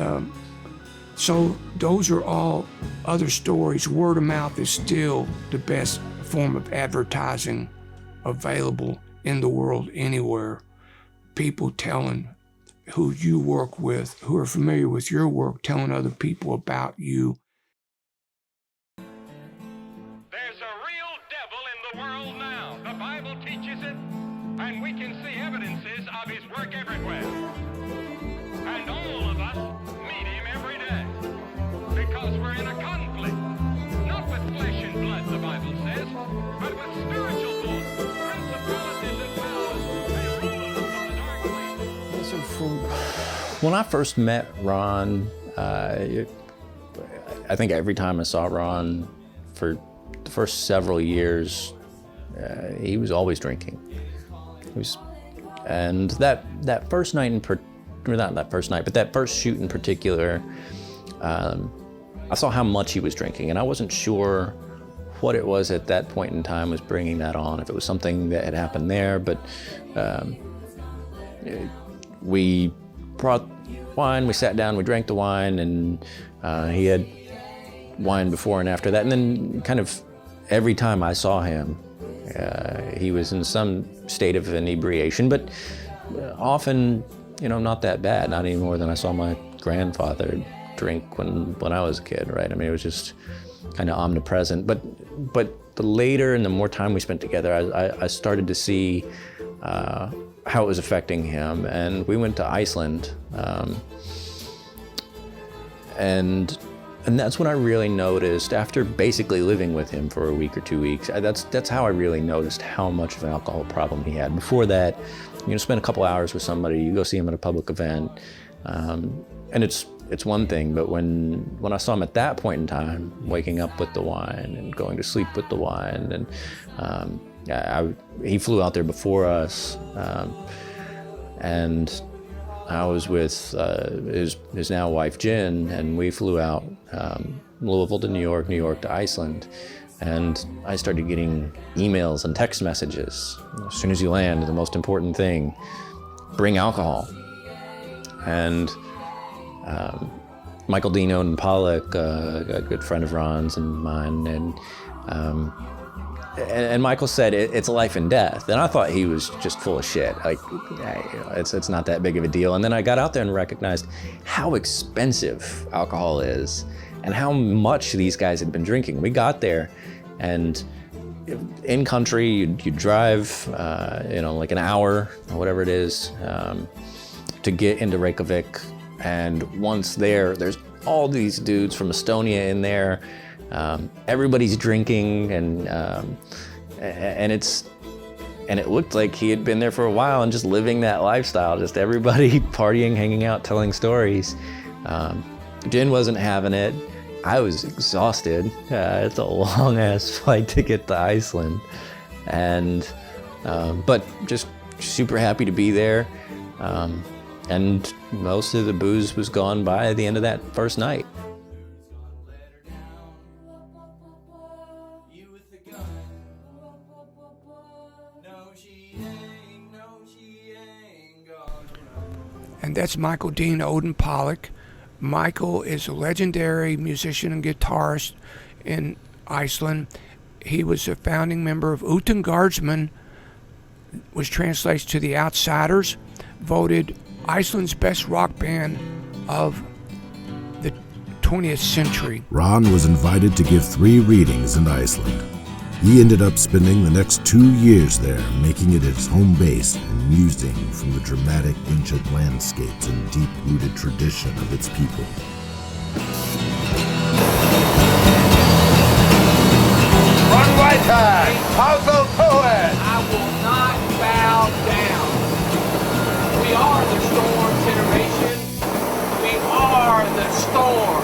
so those are all other stories. Word of mouth is still the best form of advertising available in the world anywhere. People telling who you work with, who are familiar with your work, telling other people about you. There's a real devil in the world now. The Bible teaches it, and we can see evidences of his work everywhere. And all of us meet him every day because we're in a conflict, not with flesh and blood, the Bible says, but with spiritual forces, principalities and powers, and rulers of the dark places. So when I first met Ron, I think every time I saw Ron for the first several years, he was always drinking. And that first night not that first night, but that first shoot in particular, I saw how much he was drinking, and I wasn't sure what it was at that point in time was bringing that on, if it was something that had happened there, but we brought wine, we sat down, we drank the wine, and he had wine before and after that, and then kind of every time I saw him, he was in some state of inebriation, but often, not that bad, not any more than I saw my grandfather drink when I was a kid, right? I mean, it was just kind of omnipresent. But the later and the more time we spent together, I started to see how it was affecting him. And we went to Iceland, and that's when I really noticed, after basically living with him for a week or 2 weeks, that's how I really noticed how much of an alcohol problem he had. Before that, spend a couple hours with somebody, you go see him at a public event, and it's one thing, but when I saw him at that point in time, waking up with the wine and going to sleep with the wine, and he flew out there before us, and I was with his now wife Jen, and we flew out Louisville to New York, New York to Iceland, and I started getting emails and text messages. As soon as you land, the most important thing, bring alcohol. And Michael Dean Oden Pollock, a good friend of Ron's and mine, and Michael said it's life and death, and I thought he was just full of shit. Like, it's not that big of a deal. And then I got out there and recognized how expensive alcohol is, and how much these guys had been drinking. We got there, and in country, you drive, like an hour or whatever it is, to get into Reykjavik. And once there's all these dudes from Estonia in there. Everybody's drinking, and it looked like he had been there for a while and just living that lifestyle. Just everybody partying, hanging out, telling stories. Jen wasn't having it. I was exhausted. It's a long ass flight to get to Iceland, but just super happy to be there. And most of the booze was gone by the end of that first night. And that's Michael Dean Odin Pollock. Michael is a legendary musician and guitarist in Iceland. He was a founding member of Utan Guardsmen, was translated to The Outsiders, voted Iceland's best rock band of the 20th century. Ron was invited to give 3 readings in Iceland. He ended up spending the next 2 years there, making it his home base and musing from the dramatic ancient landscapes and deep-rooted tradition of its people. Ron Whitehead, how's those poets? I will not bow down. We are the storm generation. We are the storm.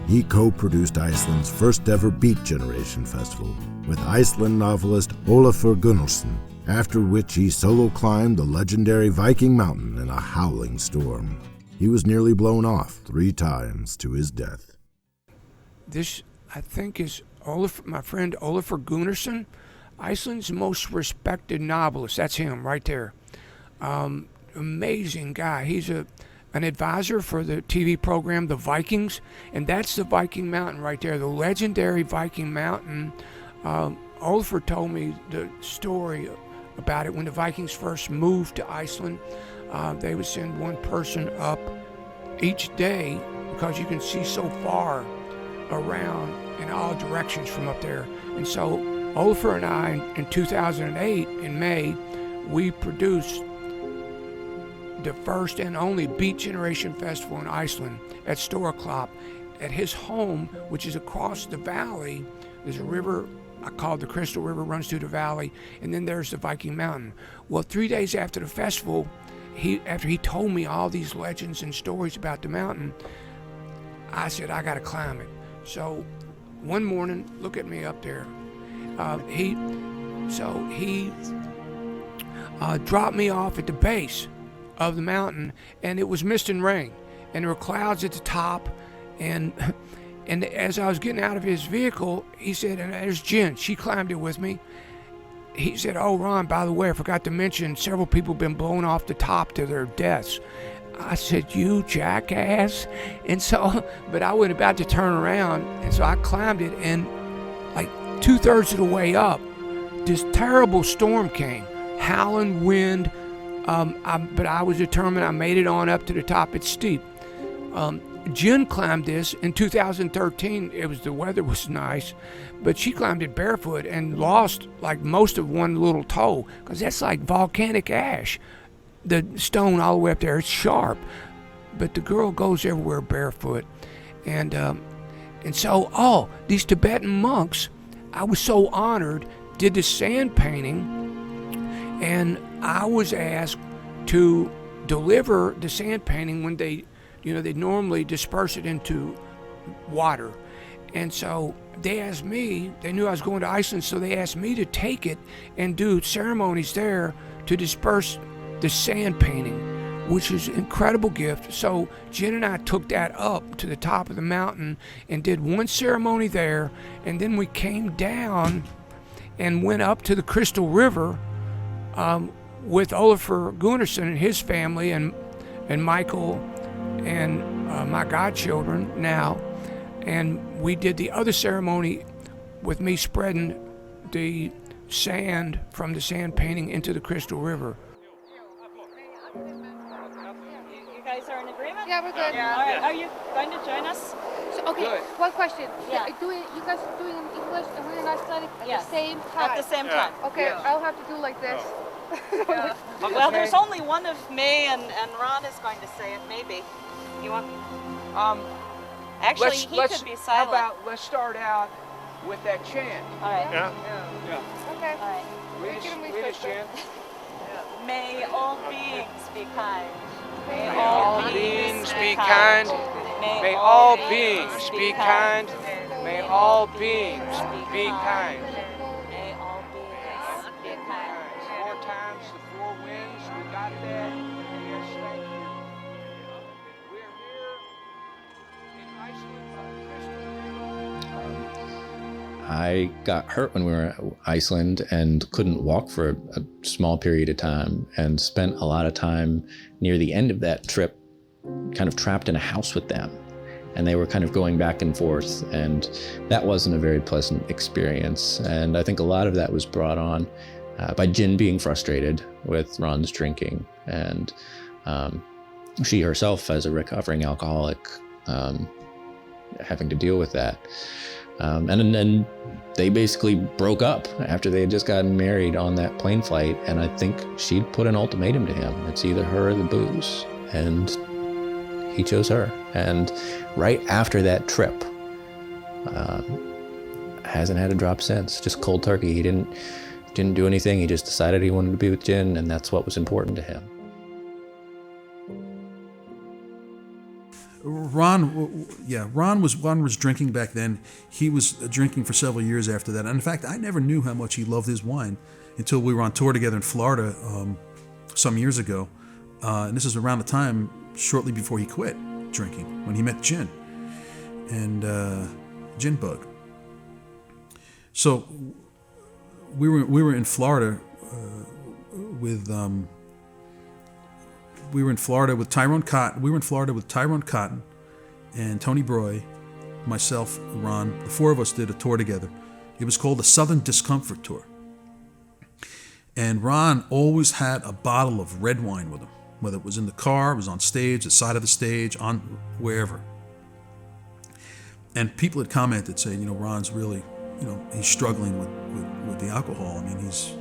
He co-produced Iceland's first ever Beat Generation Festival with Iceland novelist Olafur Gunnarsson, after which he solo climbed the legendary Viking Mountain in a howling storm. He was nearly blown off 3 times to his death. This, I think, is my friend Olafur Gunnarsson, Iceland's most respected novelist. That's him right there. Amazing guy. He's an advisor for the TV program The Vikings, and that's the Viking Mountain right there, the legendary Viking Mountain. Olafur told me the story about it when the Vikings first moved to Iceland. They would send one person up each day because you can see so far around in all directions from up there. And so Olafur and I, in 2008, in May, we produced the first and only Beat Generation Festival in Iceland at Storklop. At his home, which is across the valley, there's a river I call the Crystal River, runs through the valley, and then there's the Viking Mountain. Well, 3 days after the festival, after he told me all these legends and stories about the mountain, I said, I gotta climb it. So one morning, look at me up there. He dropped me off at the base of the mountain, and it was mist and rain, and there were clouds at the top, and as I was getting out of his vehicle, he said, and there's Jen, she climbed it with me. He said, oh, Ron, by the way, I forgot to mention, several people have been blown off the top to their deaths. I said, you jackass. And so, but I was about to turn around, and so I climbed it, and like 2/3 of the way up, this terrible storm came, howling wind. But I was determined. I made it on up to the top. It's steep. Jen climbed this in 2013. The weather was nice, but she climbed it barefoot and lost like most of one little toe, because that's like volcanic ash. The stone all the way up there, it's sharp. But the girl goes everywhere barefoot. And so, these Tibetan monks, I was so honored, did the sand painting, and I was asked to deliver the sand painting when they normally disperse it into water. And so they asked me, they knew I was going to Iceland, so they asked me to take it and do ceremonies there to disperse the sand painting, which is an incredible gift. So Jen and I took that up to the top of the mountain and did one ceremony there, and then we came down and went up to the Crystal River with Olafur Gunnarsson and his family, and Michael and my godchildren now, and we did the other ceremony with me spreading the sand from the sand painting into the Crystal River. You guys are in agreement? Yeah, we're good. Yeah. All right. Are you going to join us? So, okay, Good. one question. Yeah. You guys are doing English and we're in Icelandic at Yes. the same time? At the same time. Okay, Yeah. I'll have to do like this. Well, there's only one of me and Ron is going to say it, maybe. You want? Actually, he could be How silent. about let's start out with that chant. All right. Yeah. Okay. All right. Read us, Jen. May all beings be kind. May all beings be kind. May all beings be kind. May all beings be kind. May all beings be kind. 4 times the 4 winds. We got that. Yes, thank you. We're here in Iceland. I got hurt when we were in Iceland and couldn't walk for a small period of time, and spent a lot of time near the end of that trip kind of trapped in a house with them. And they were kind of going back and forth, and that wasn't a very pleasant experience. And I think a lot of that was brought on by Jen being frustrated with Ron's drinking, and she herself, as a recovering alcoholic, having to deal with that. And then they basically broke up after they had just gotten married on that plane flight, and I think she'd put an ultimatum to him. It's either her or the booze, and he chose her. And right after that trip, hasn't had a drop since. Just cold turkey. He didn't do anything. He just decided he wanted to be with Jen, and that's what was important to him. Ron was drinking back then. He was drinking for several years after that. And in fact, I never knew how much he loved his wine until we were on tour together in Florida some years ago. And this is around the time shortly before he quit drinking, when he met Jen and Gin Bug. So we were in Florida with Tyrone Cotton. We were in Florida with Tyrone Cotton and Tony Broy, myself, Ron. The 4 of us did a tour together. It was called the Southern Discomfort Tour. And Ron always had a bottle of red wine with him, whether it was in the car, it was on stage, the side of the stage, on wherever. And people had commented, saying, Ron's really, he's struggling with the alcohol. I mean, he's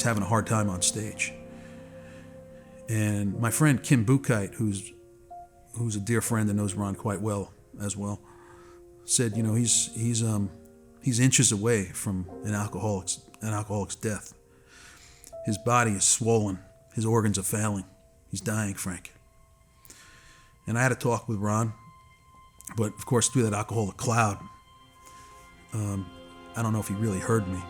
having a hard time on stage. And my friend Kim Bukite, who's a dear friend and knows Ron quite well as well, said, he's inches away from an alcoholic's death. His body is swollen, his organs are failing. He's dying, Frank. And I had a talk with Ron, but of course through that alcoholic cloud, I don't know if he really heard me,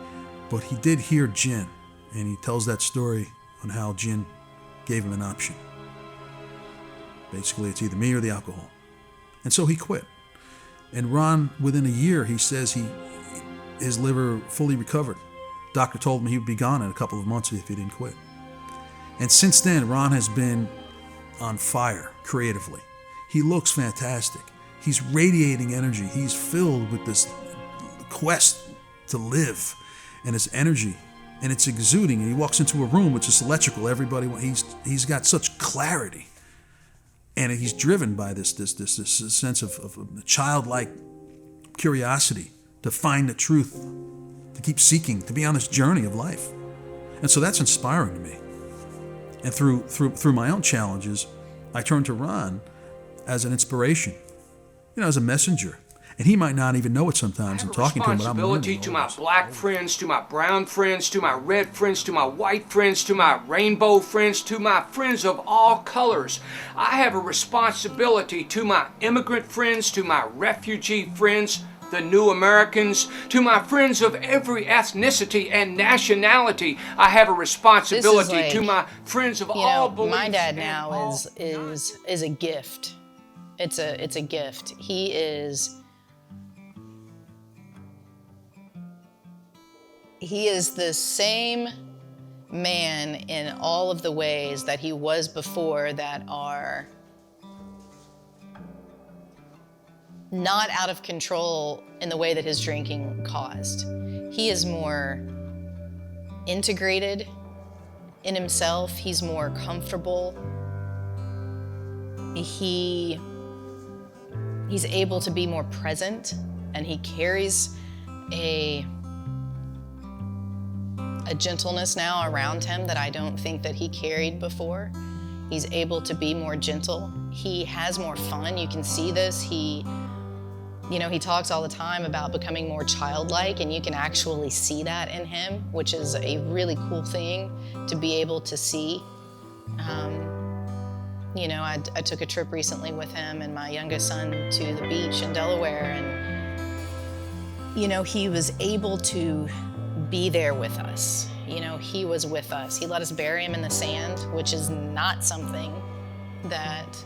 but he did hear Jen, and he tells that story on how Jen gave him an option. Basically, it's either me or the alcohol. And so he quit. And Ron, within a year, he says his liver fully recovered. Doctor told him he would be gone in a couple of months if he didn't quit. And since then, Ron has been on fire creatively. He looks fantastic. He's radiating energy. He's filled with this quest to live and his energy. And it's exuding. And he walks into a room which is electrical. He's got such clarity. And he's driven by this sense of childlike curiosity to find the truth, to keep seeking, to be on this journey of life. And so that's inspiring to me. And through my own challenges, I turn to Ron as an inspiration, as a messenger. And he might not even know it sometimes. I'm talking to him, but I'm learning. Responsibility to my black friends, to my brown friends, to my red friends, to my white friends, to my rainbow friends, to my friends of all colors. I have a responsibility to my immigrant friends, to my refugee friends, the new Americans, to my friends of every ethnicity and nationality. I have a responsibility to my friends of all beliefs. My dad now is a gift. It's a gift. He is the same man in all of the ways that he was before that are not out of control in the way that his drinking caused. He is more integrated in himself. He's more comfortable. He he's able to be more present, and he carries a gentleness now around him that I don't think that he carried before. He's able to be more gentle. He has more fun. You can see this. He talks all the time about becoming more childlike, and you can actually see that in him, which is a really cool thing to be able to see. I took a trip recently with him and my youngest son to the beach in Delaware, and he was able to be there with us. He was with us. He let us bury him in the sand, which is not something that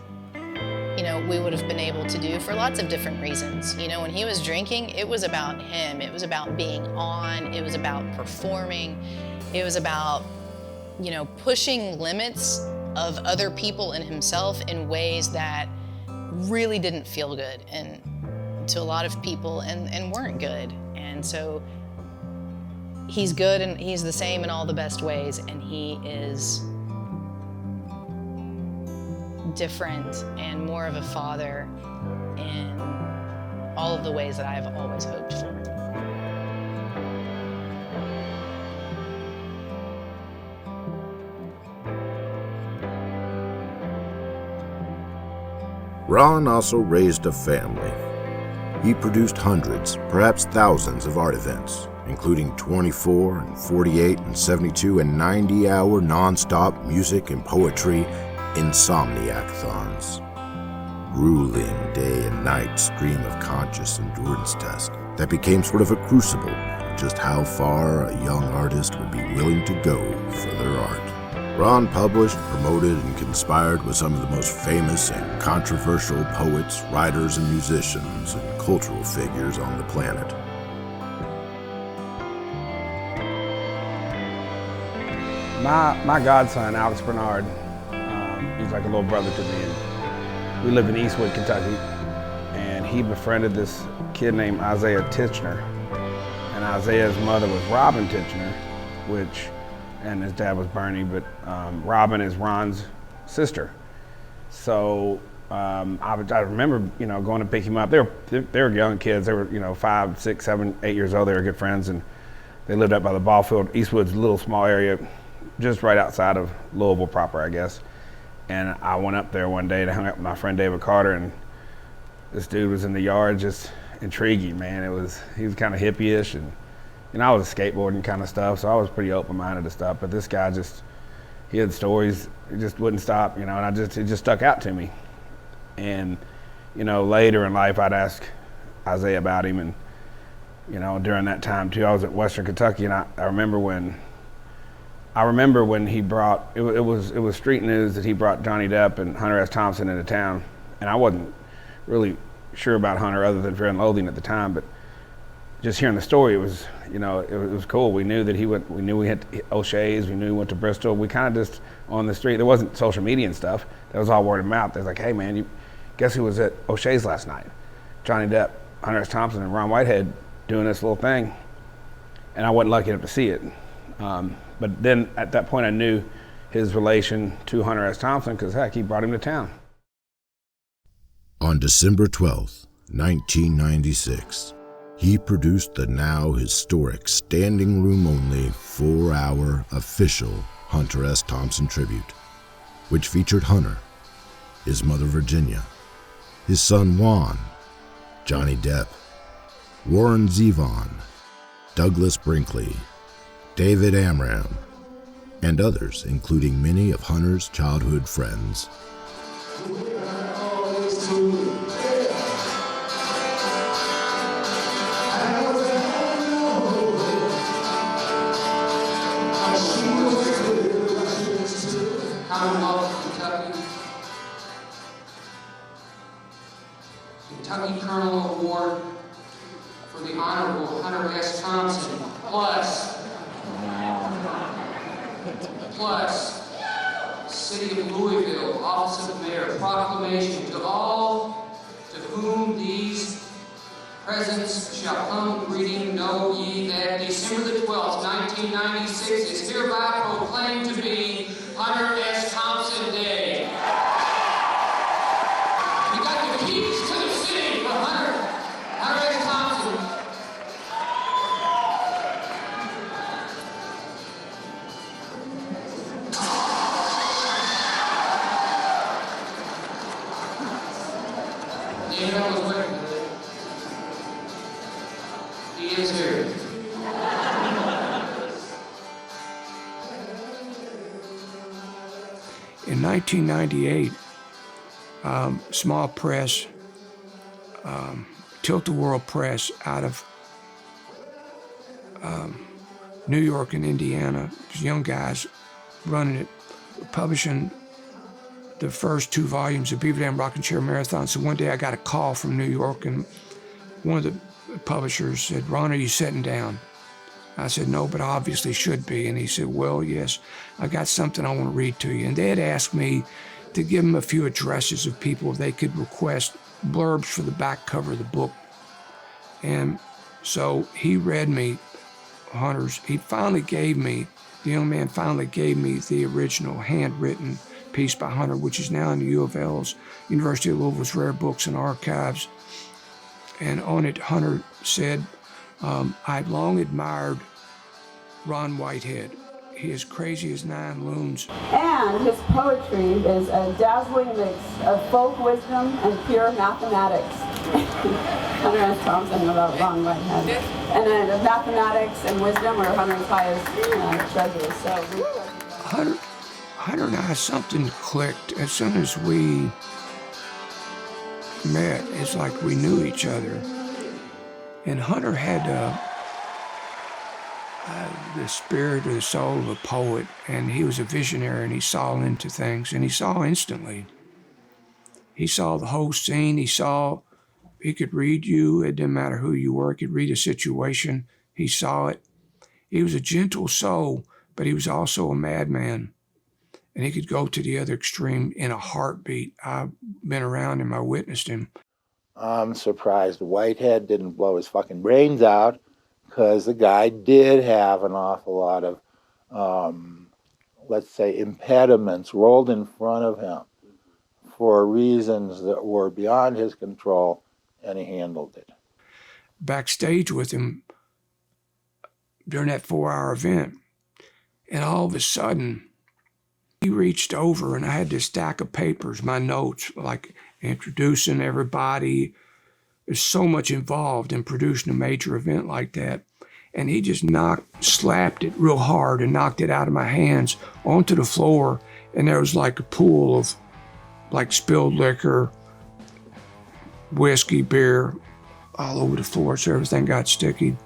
we would have been able to do for lots of different reasons. When he was drinking, it was about him. It was about being on. It was about performing. It was about, pushing limits of other people and himself in ways that really didn't feel good and to a lot of people and weren't good. And so he's good, and he's the same in all the best ways, and he is different and more of a father in all of the ways that I have always hoped for. Ron also raised a family. He produced hundreds, perhaps thousands of art events, including 24 and 48 and 72 and 90-hour non-stop music and poetry insomniac-thons. Grueling day and night stream of conscious endurance test that became sort of a crucible of just how far a young artist would be willing to go for their art. Ron published, promoted, and conspired with some of the most famous and controversial poets, writers, and musicians and cultural figures on the planet. My godson, Alex Bernard, he's like a little brother to me. And we live in Eastwood, Kentucky, and he befriended this kid named Isaiah Titchener. And Isaiah's mother was Robin Titchener, and his dad was Bernie, but Robin is Ron's sister. So I remember, going to pick him up. They were young kids. They were, 5, 6, 7, 8 years old. They were good friends, and they lived up by the ball field. Eastwood's a little small area, just right outside of Louisville proper, I guess. And I went up there one day to hang out with my friend David Carter, and this dude was in the yard just intriguing, man. He was kind of hippie-ish, and I was skateboarding kind of stuff, so I was pretty open-minded to stuff. But this guy he had stories, he just wouldn't stop, and it just stuck out to me. And, later in life, I'd ask Isaiah about him, and, during that time too, I was at Western Kentucky, and I remember when he brought, it was street news that he brought Johnny Depp and Hunter S. Thompson into town, and I wasn't really sure about Hunter other than Fear and Loathing at the time, but just hearing the story, it was cool. We knew that we knew we had O'Shea's, we knew he went to Bristol. We kind of just on the street, there wasn't social media and stuff. That was all word of mouth. They was like, hey man, guess who was at O'Shea's last night? Johnny Depp, Hunter S. Thompson, and Ron Whitehead doing this little thing. And I wasn't lucky enough to see it. But then at that point I knew his relation to Hunter S. Thompson because heck, he brought him to town. On December 12th, 1996, he produced the now historic standing room only 4-hour official Hunter S. Thompson tribute, which featured Hunter, his mother Virginia, his son Juan, Johnny Depp, Warren Zevon, Douglas Brinkley, David Amram, and others, including many of Hunter's childhood friends. Kentucky Colonel Award for the Honorable Hunter S. Thompson, plus City of Louisville, Office of Mayor, proclamation to all to whom these presents shall come greeting, know ye that December the 12th, 1996 is hereby proclaimed to be Hunter S. Thompson Day. We got the keys to the city. Yeah, I was working today. He is here. In 1998, small press, Tilt-A-Whirl Press out of New York and Indiana, young guys running it, publishing the first 2 volumes of Beaver Dam Rocking Chair Marathon. So one day I got a call from New York, and one of the publishers said, "Ron, are you sitting down?" I said, "No, but I obviously should be." And he said, "Well, yes, I got something I want to read to you." And they had asked me to give them a few addresses of people if they could request blurbs for the back cover of the book. And so he read me Hunter's, the young man finally gave me the original handwritten piece by Hunter, which is now in the U of L's, University of Louisville's Rare Books and Archives. And on it, Hunter said, "I've long admired Ron Whitehead. He is crazy as 9 loons." And his poetry is a dazzling mix of folk wisdom and pure mathematics. Hunter S. Thompson about Ron Whitehead. And then mathematics and wisdom are Hunter's highest treasures. So Hunter and I, something clicked as soon as we met. It's like we knew each other. And Hunter had the spirit or the soul of a poet, and he was a visionary, and he saw into things, and he saw instantly. He saw the whole scene. He could read you. It didn't matter who you were. He could read a situation. He saw it. He was a gentle soul, but he was also a madman. And he could go to the other extreme in a heartbeat. I've been around him. I witnessed him. I'm surprised Whitehead didn't blow his fucking brains out, because the guy did have an awful lot of, let's say, impediments rolled in front of him for reasons that were beyond his control, and he handled it. Backstage with him during that 4-hour event, and all of a sudden, he reached over, and I had this stack of papers, my notes, like introducing everybody. There's so much involved in producing a major event like that. And he just slapped it real hard and knocked it out of my hands onto the floor. And there was like a pool of like spilled liquor, whiskey, beer, all over the floor. So everything got sticky.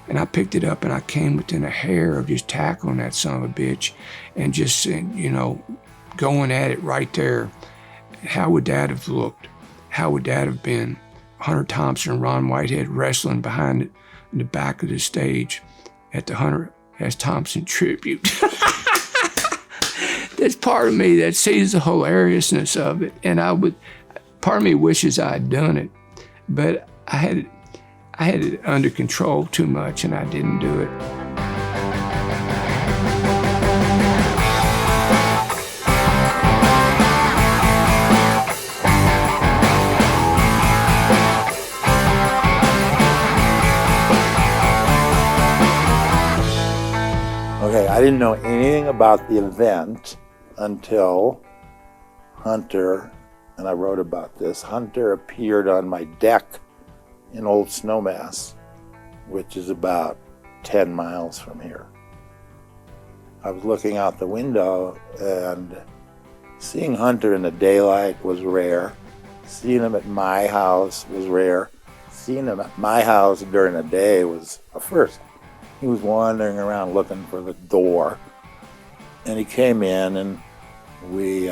And I picked it up and I came within a hair of just tackling that son of a bitch and just, going at it right there. How would that have looked? How would that have been? Hunter Thompson and Ron Whitehead wrestling behind it in the back of the stage at the Hunter S. Thompson tribute. There's part of me that sees the hilariousness of it, and part of me wishes I had done it, but I had it under control too much, and I didn't do it. Okay, I didn't know anything about the event until Hunter, and I wrote about this, Hunter appeared on my deck in Old Snowmass, which is about 10 miles from here. I was looking out the window, and seeing Hunter in the daylight was rare. Seeing him at my house was rare. Seeing him at my house during the day was a first. He was wandering around looking for the door, and he came in, and we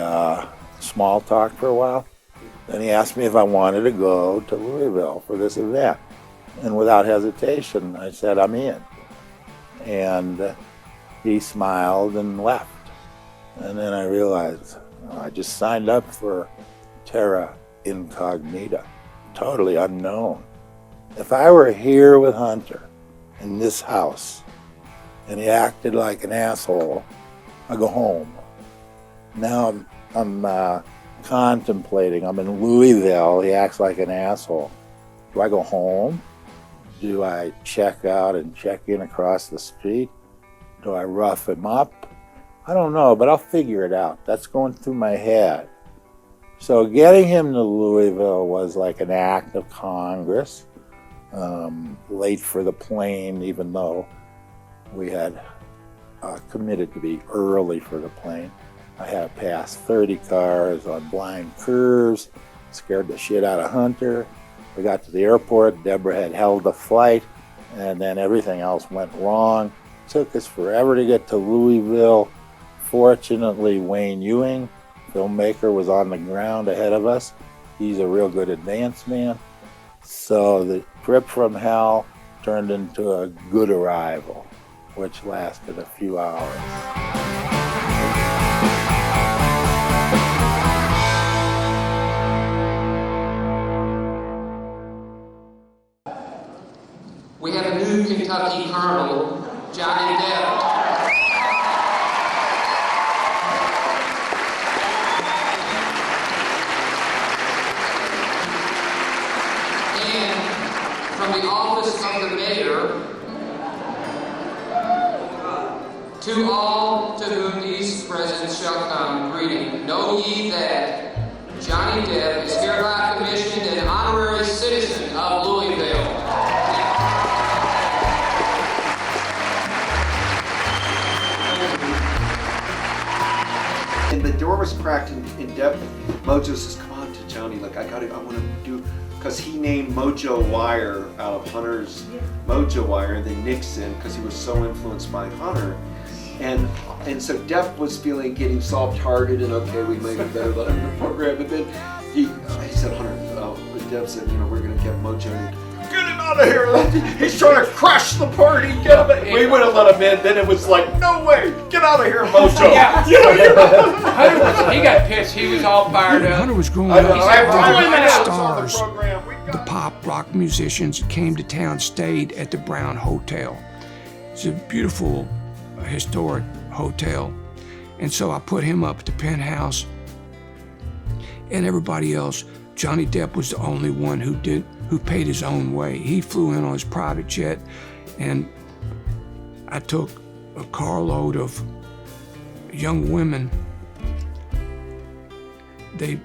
small talked for a while. Then he asked me if I wanted to go to Louisville for this event, and without hesitation, I said, I'm in. And he smiled and left. And then I realized I just signed up for terra incognita, totally unknown. If I were here with Hunter in this house and he acted like an asshole, I go home. Now I'm contemplating. I'm in Louisville. He acts like an asshole. Do I go home? Do I check out and check in across the street? Do I rough him up? I don't know, but I'll figure it out. That's going through my head. So getting him to Louisville was like an act of Congress. Late for the plane, even though we had committed to be early for the plane. I had passed 30 cars on blind curves, scared the shit out of Hunter. We got to the airport, Deborah had held the flight, and then everything else went wrong. It took us forever to get to Louisville. Fortunately, Wayne Ewing, filmmaker, was on the ground ahead of us. He's a real good advance man. So the trip from hell turned into a good arrival, which lasted a few hours. We have a new Kentucky colonel, Johnny Depp. And from the office of the mayor, to all to whom these presents shall come, greeting. Know ye that Johnny Depp is hereby commissioned an honorary citizen of Louisville. And the door was cracked in depth. Mojo says, "Come on, to Johnny, like I want to do," because he named Mojo Wire out of Hunter's Mojo Wire, and then Nixon, because he was so influenced by Hunter. And so Depp was getting soft-hearted, and okay, we made it better than the program. But then he said, Hunter, Depp said, we're going to get Mojo. Get him out of here! He's trying to crash the party. Get him in. We would have let him in. Then it was like, no way! Get out of here, Mojo! Yeah. Hunter he got pissed. He was all fired up. Hunter was growing I up. know. I Stars, the pop rock musicians that came to town stayed at the Brown Hotel. It's a beautiful, historic hotel. And so I put him up at the penthouse, and everybody else. Johnny Depp was the only one who paid his own way. He flew in on his private jet, and I took a carload of young women. They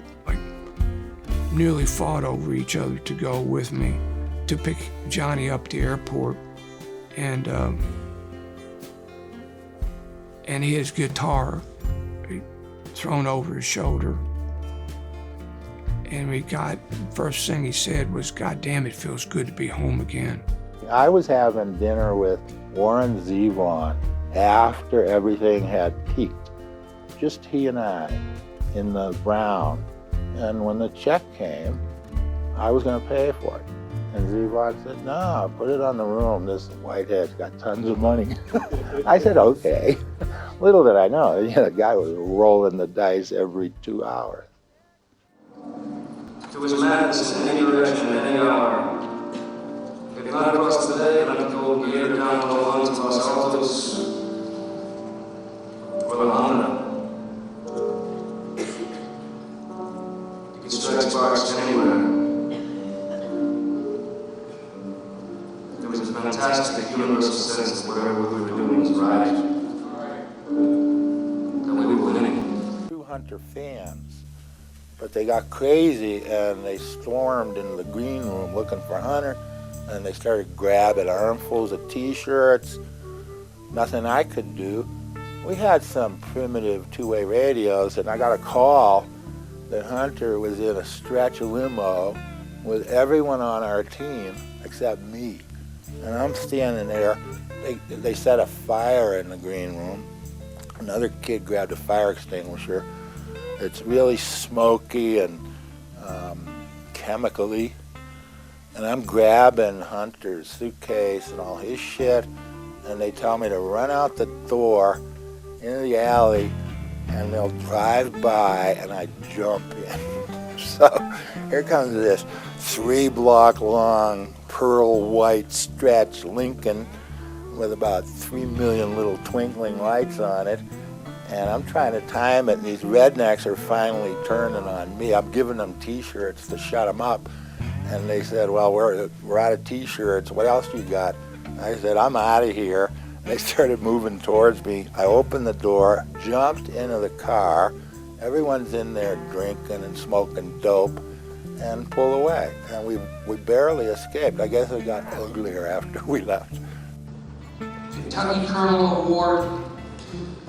nearly fought over each other to go with me to pick Johnny up at the airport, and he had his guitar thrown over his shoulder. And first thing he said was, "God damn, it feels good to be home again." I was having dinner with Warren Zevon after everything had peaked. Just he and I in the Brown. And when the check came, I was going to pay for it. And Zevon said, "No, put it on the room. This Whitehead's got tons of money." I said, "Okay." Little did I know, the guy was rolling the dice every 2 hours. To his madness in any direction at any hour. If not across the day, not to go gear down to lines Los Altos or La Honda. You could strike sparks anywhere. There was a fantastic universal sense that whatever we were doing was right. That we were winning. True Hunter fans. But they got crazy and they stormed into the green room looking for Hunter, and they started grabbing armfuls of t-shirts. Nothing I could do. We had some primitive two-way radios, and I got a call that Hunter was in a stretch limo with everyone on our team except me. And I'm standing there. They set a fire in the green room. Another kid grabbed a fire extinguisher. It's really smoky and chemically. And I'm grabbing Hunter's suitcase and all his shit, and they tell me to run out the door into the alley, and they'll drive by, and I jump in. So here comes this 3-block long, pearl white stretch Lincoln with about 3 million little twinkling lights on it. And I'm trying to time it, and these rednecks are finally turning on me. I'm giving them t-shirts to shut them up. And they said, "Well, we're out of t-shirts. What else you got?" I said, "I'm out of here." And they started moving towards me. I opened the door, jumped into the car, Everyone's in there drinking and smoking dope and pull away. And we barely escaped. I guess it got uglier after we left. Kentucky Colonel Award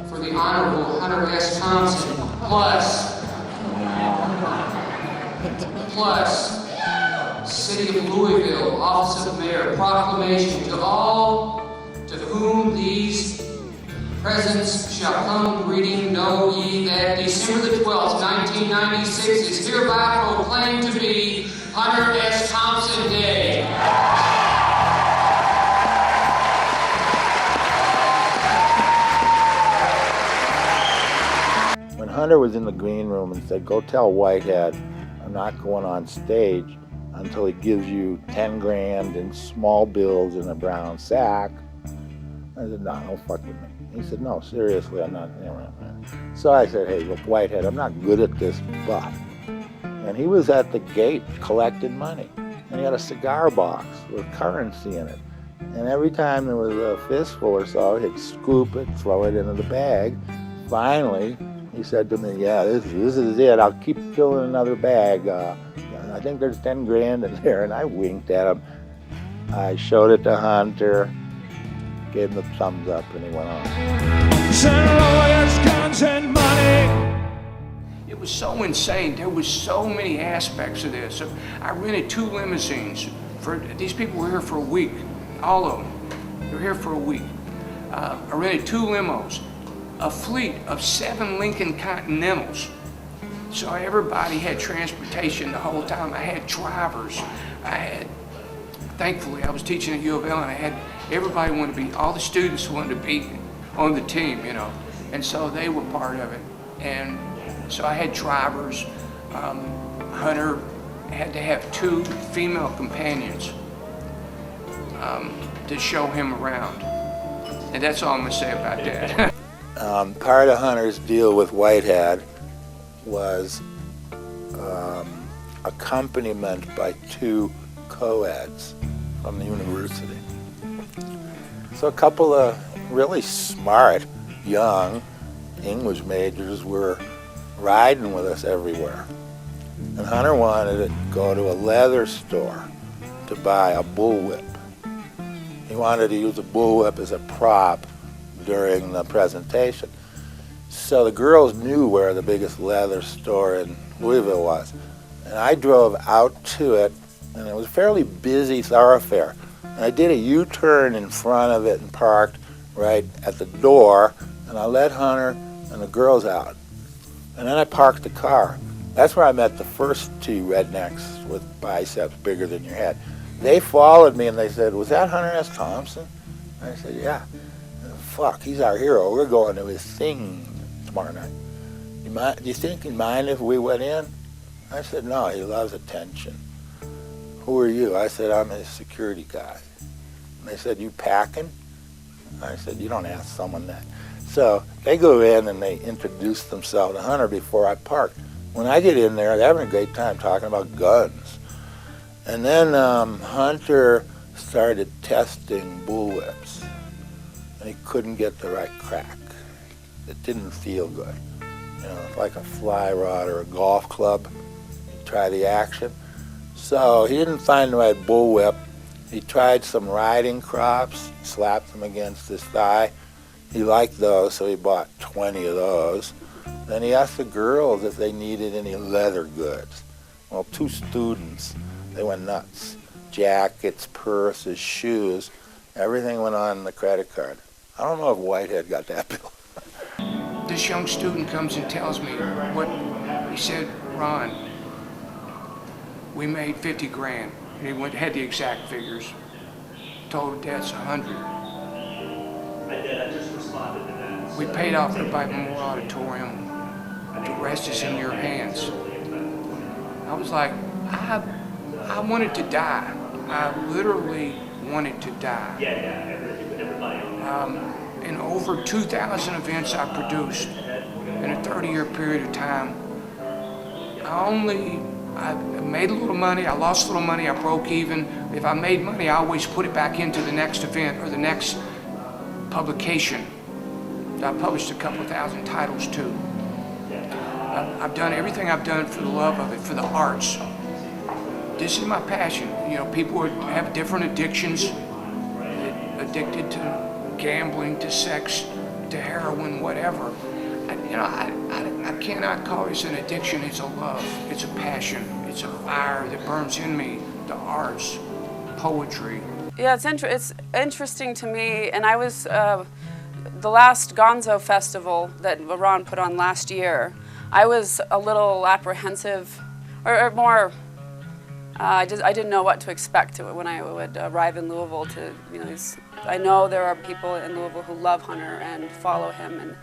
for the Honorable Hunter S. Thompson, plus City of Louisville, Office of Mayor, proclamation to all to whom these presents shall come greeting, know ye that December the 12th, 1996 is hereby proclaimed to be Hunter S. Thompson Day. When Hunter was in the green room and said, "Go tell Whitehead I'm not going on stage until he gives you 10 grand in small bills in a brown sack," I said, "No, don't fuck with me." He said, "No, seriously, I'm not." So I said, "Hey, look, Whitehead, I'm not good at this, but." And he was at the gate collecting money. And he had a cigar box with currency in it. And every time there was a fistful or so, he'd scoop it, throw it into the bag. Finally, he said to me, "Yeah, this is it. I'll keep filling another bag. I think there's 10 grand in there." And I winked at him. I showed it to Hunter, gave him the thumbs up, and he went on. Send lawyers, guns, and money. It was so insane. There was so many aspects of this. I rented 2 limousines. These people were here for a week, all of them. They were here for a week. I rented 2 limos, a fleet of 7 Lincoln Continentals. So everybody had transportation the whole time. I had drivers. Thankfully, I was teaching at U of L, and everybody wanted to be, all the students wanted to be on the team, you know, and so they were part of it. And so I had drivers. Hunter had to have 2 female companions to show him around. And that's all I'm gonna say about that. Part of Hunter's deal with Whitehead was accompaniment by 2 co-eds from the university. So a couple of really smart, young English majors were riding with us everywhere. And Hunter wanted to go to a leather store to buy a bullwhip. He wanted to use a bullwhip as a prop during the presentation. So the girls knew where the biggest leather store in Louisville was. And I drove out to it, and it was a fairly busy thoroughfare. And I did a U-turn in front of it and parked right at the door, and I let Hunter and the girls out. And then I parked the car. That's where I met the first 2 rednecks with biceps bigger than your head. They followed me and they said, "Was that Hunter S. Thompson?" I said, "Yeah." "Fuck, he's our hero. We're going to his thing tomorrow night. Do you think he'd mind if we went in?" I said, "No, he loves attention." "Who are you?" I said, "I'm his security guy." And they said, "You packing?" I said, "You don't ask someone that." So they go in and they introduce themselves to Hunter before I park. When I get in there, they're having a great time talking about guns. And then Hunter started testing bullwhips, and he couldn't get the right crack. It didn't feel good. You know, like a fly rod or a golf club. You try the action. So he didn't find the right bullwhip. He tried some riding crops, slapped them against his thigh. He liked those, so he bought 20 of those. Then he asked the girls if they needed any leather goods. Well, 2 students, they went nuts. Jackets, purses, shoes, everything went on the credit card. I don't know if Whitehead got that bill. This young student comes and tells me what he said. "Ron, we made 50 grand. And he had the exact figures. Total debt's 100. We paid off the Bible Memorial Auditorium. The rest is in your hands." I was like, I wanted to die. I literally wanted to die. In over 2,000 events I produced in a 30-year period of time, I made a little money, I lost a little money, I broke even. If I made money, I always put it back into the next event or the next publication. I published a couple thousand titles too. I've done everything I've done for the love of it, for the arts. This is my passion. You know, people have different addictions, addicted to gambling, to sex, to heroin, whatever. I cannot call this an addiction. It's a love. It's a passion. It's a fire that burns in me. The arts, poetry. Yeah, it's interesting to me, and I was the last Gonzo festival that Ron put on last year. I was a little apprehensive, or more. I didn't know what to expect when I would arrive in Louisville. I know there are people in Louisville who love Hunter and follow him, and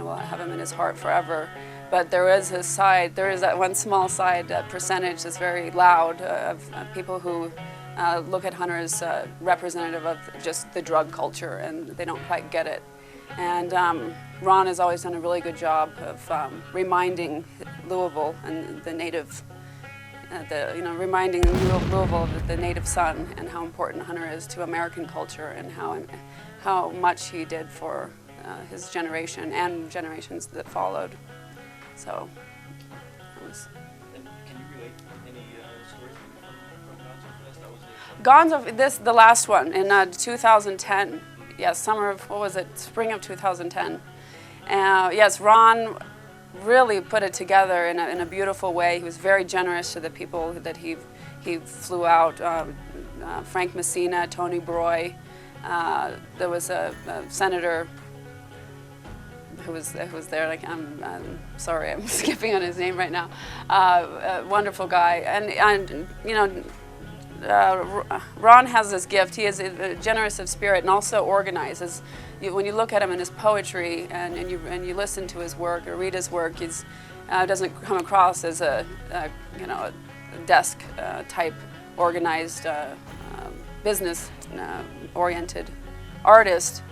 will have him in his heart forever. But there is his side. There is that one small side percentage that's very loud of people who look at Hunter as representative of just the drug culture, and they don't quite get it. And Ron has always done a really good job of reminding Louisville and the native, reminding Louisville of the native son and how important Hunter is to American culture, and how much he did for his generation and generations that followed. So it was. And can you relate any stories from Gonzo Fest? The last one in 2010. Yes, spring of 2010. Yes, Ron really put it together in a beautiful way. He was very generous to the people that he flew out. Frank Messina, Tony Broy. There was a senator who was there. Like, I'm sorry, I'm skipping on his name right now. A wonderful guy, and Ron has this gift. He is generous of spirit and also organizes. When you look at him in his poetry and you listen to his work or read his work, he's doesn't come across as a desk type organized business oriented artist.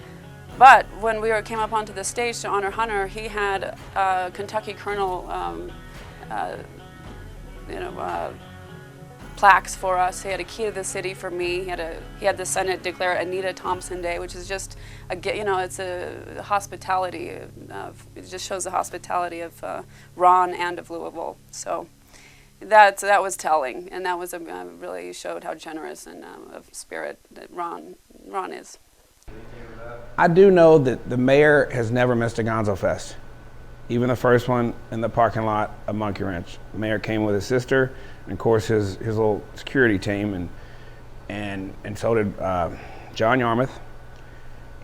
But when we came up onto the stage to honor Hunter, he had Kentucky Colonel plaques for us. He had a key to the city for me. He had the Senate declare Anita Thompson Day, which is just it's a hospitality. It just shows the hospitality of Ron and of Louisville. So that was telling, and that was really showed how generous and of spirit that Ron is. I do know that the mayor has never missed a Gonzo Fest, even the first one in the parking lot of Monkey Ranch. The mayor came with his sister, and of course his little security team, and so did John Yarmouth.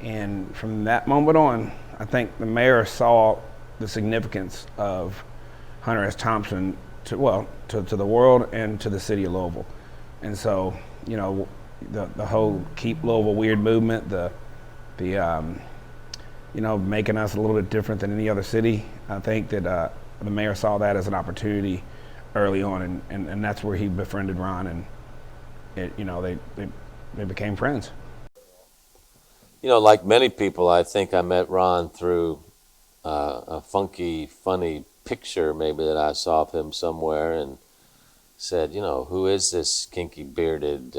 And from that moment on, I think the mayor saw the significance of Hunter S. Thompson to the world and to the city of Louisville. And so, the whole Keep Louisville Weird movement, the making us a little bit different than any other city. I think that the mayor saw that as an opportunity early on, and that's where he befriended Ron, and they became friends. Like many people, I think I met Ron through a funky, funny picture maybe that I saw of him somewhere, and said, who is this kinky, bearded,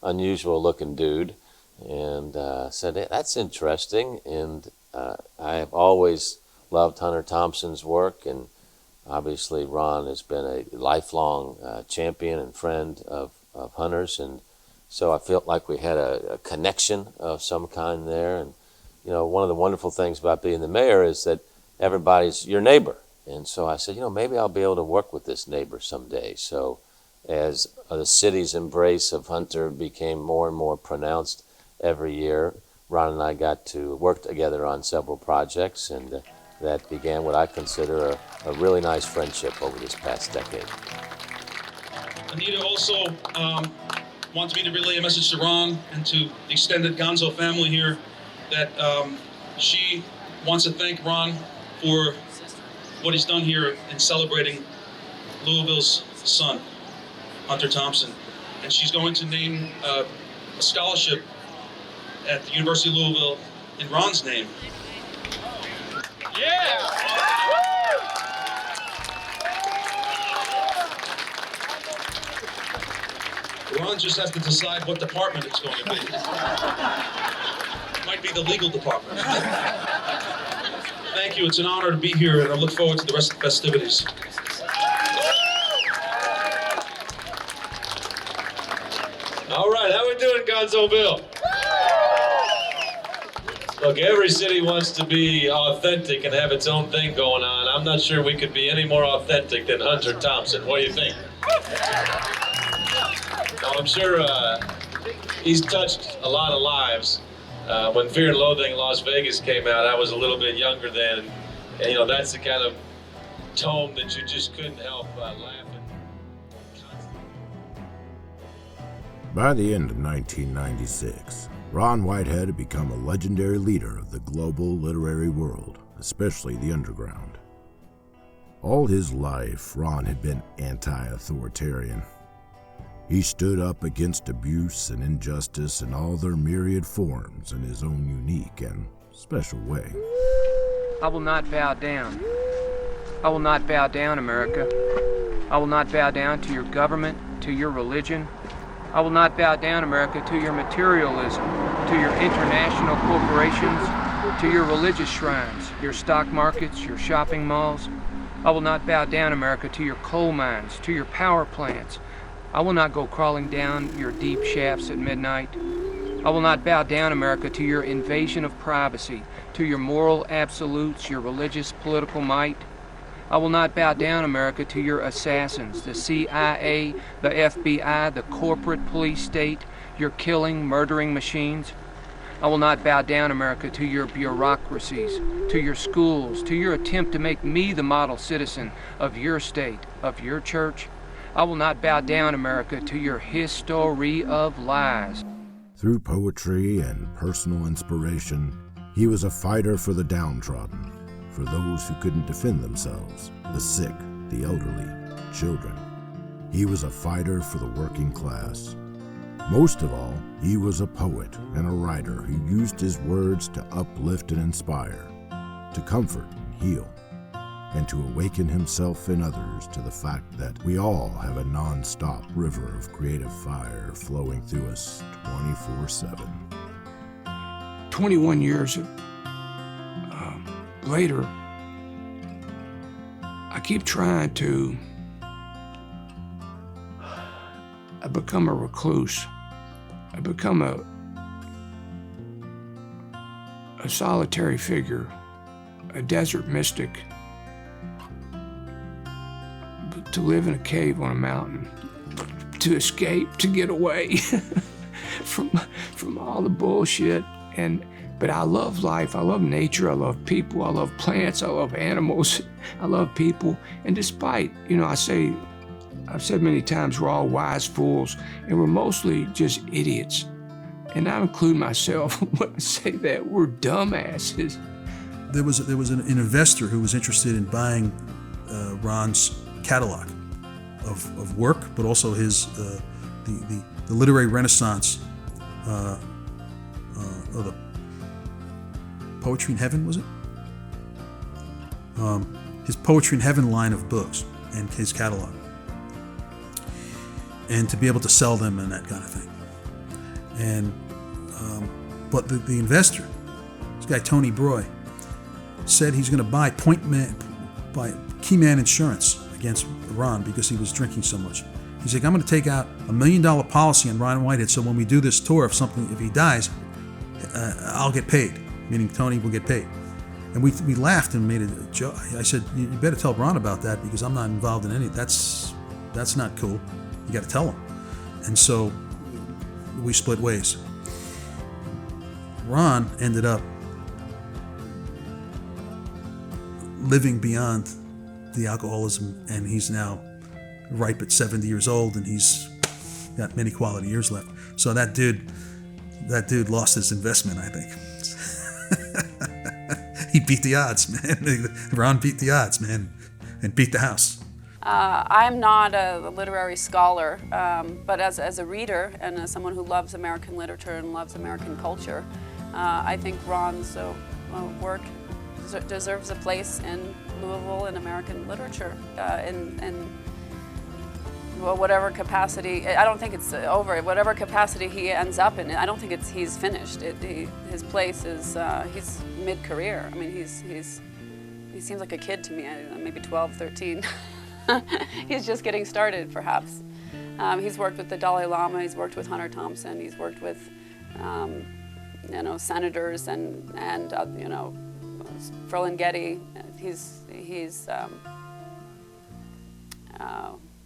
unusual-looking dude? And said, hey, that's interesting. And I have always loved Hunter Thompson's work, and obviously Ron has been a lifelong champion and friend of Hunter's, and so I felt like we had a connection of some kind there. And one of the wonderful things about being the mayor is that everybody's your neighbor. And so I said, maybe I'll be able to work with this neighbor someday. So as the city's embrace of Hunter became more and more pronounced every year, Ron and I got to work together on several projects, and that began what I consider a really nice friendship over this past decade. Anita also wants me to relay a message to Ron and to the extended Gonzo family here that she wants to thank Ron for what he's done here in celebrating Louisville's son, Hunter Thompson. And she's going to name a scholarship at the University of Louisville in Ron's name. Yeah! Ron just has to decide what department it's going to be. Might be the legal department. Thank you. It's an honor to be here, and I look forward to the rest of the festivities. All right, how we doing, Gonzoville? Look, every city wants to be authentic and have its own thing going on. I'm not sure we could be any more authentic than Hunter Thompson. What do you think? Now, I'm sure he's touched a lot of lives. When Fear and Loathing in Las Vegas came out, I was a little bit younger then. And, you know, that's the kind of tone that you just couldn't help laughing. By the end of 1996, Ron Whitehead had become a legendary leader of the global literary world, especially the underground. All his life, Ron had been anti-authoritarian. He stood up against abuse and injustice in all their myriad forms in his own unique and special way. I will not bow down. I will not bow down, America. I will not bow down to your government, to your religion. I will not bow down, America, to your materialism, to your international corporations, to your religious shrines, your stock markets, your shopping malls. I will not bow down, America, to your coal mines, to your power plants. I will not go crawling down your deep shafts at midnight. I will not bow down, America, to your invasion of privacy, to your moral absolutes, your religious political might. I will not bow down, America, to your assassins, the CIA, the FBI, the corporate police state, your killing, murdering machines. I will not bow down, America, to your bureaucracies, to your schools, to your attempt to make me the model citizen of your state, of your church. I will not bow down, America, to your history of lies. Through poetry and personal inspiration, he was a fighter for the downtrodden, for those who couldn't defend themselves, the sick, the elderly, children. He was a fighter for the working class. Most of all, he was a poet and a writer who used his words to uplift and inspire, to comfort and heal, and to awaken himself and others to the fact that we all have a non-stop river of creative fire flowing through us 24/7. 21 years later, I keep trying to I become a recluse. I become a solitary figure, a desert mystic, to live in a cave on a mountain, to escape, to get away from all the bullshit. But I love life, I love nature, I love people, I love plants, I love animals, I love people. And despite, I've said many times we're all wise fools, and we're mostly just idiots. And I include myself when I say that, we're dumbasses. There was an investor who was interested in buying Ron's catalog of work, but also his the literary renaissance of the Poetry in Heaven, was it? His Poetry in Heaven line of books and his catalog, and to be able to sell them and that kind of thing. And but the investor, this guy Tony Broy, said he's going to buy Keyman Insurance against Ron because he was drinking so much. He's like, I'm going to take out $1 million policy on Ron Whitehead, so when we do this tour, if he dies, I'll get paid. Meaning Tony will get paid. And we laughed and made a joke. I said, you better tell Ron about that because I'm not involved in any. That's not cool. You got to tell him. And so we split ways. Ron ended up living beyond the alcoholism, and he's now ripe at 70 years old, and he's got many quality years left. So that dude lost his investment, I think. He beat the odds, man. Ron beat the odds, man, and beat the house. I'm not a literary scholar, but as a reader and as someone who loves American literature and loves American culture, I think Ron's work deserves a place in Louisville and American literature in whatever capacity. I don't think it's over. Whatever capacity he ends up in, I don't think he's finished. His place is he's mid-career. I mean, he's he seems like a kid to me, maybe 12, 13. He's just getting started, perhaps. He's worked with the Dalai Lama, he's worked with Hunter Thompson, he's worked with, senators and Ferlinghetti. He's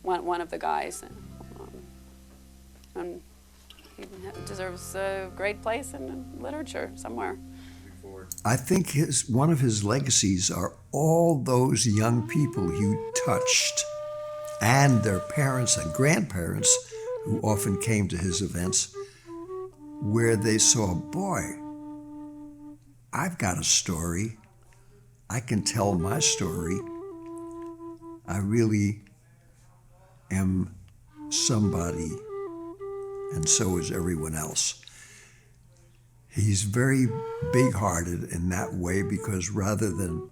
one of the guys, and he deserves a great place in literature somewhere. I think one of his legacies are all those young people he touched and their parents and grandparents who often came to his events, where they saw, boy, I've got a story. I can tell my story. I really am somebody, and so is everyone else. He's very big-hearted in that way, because rather than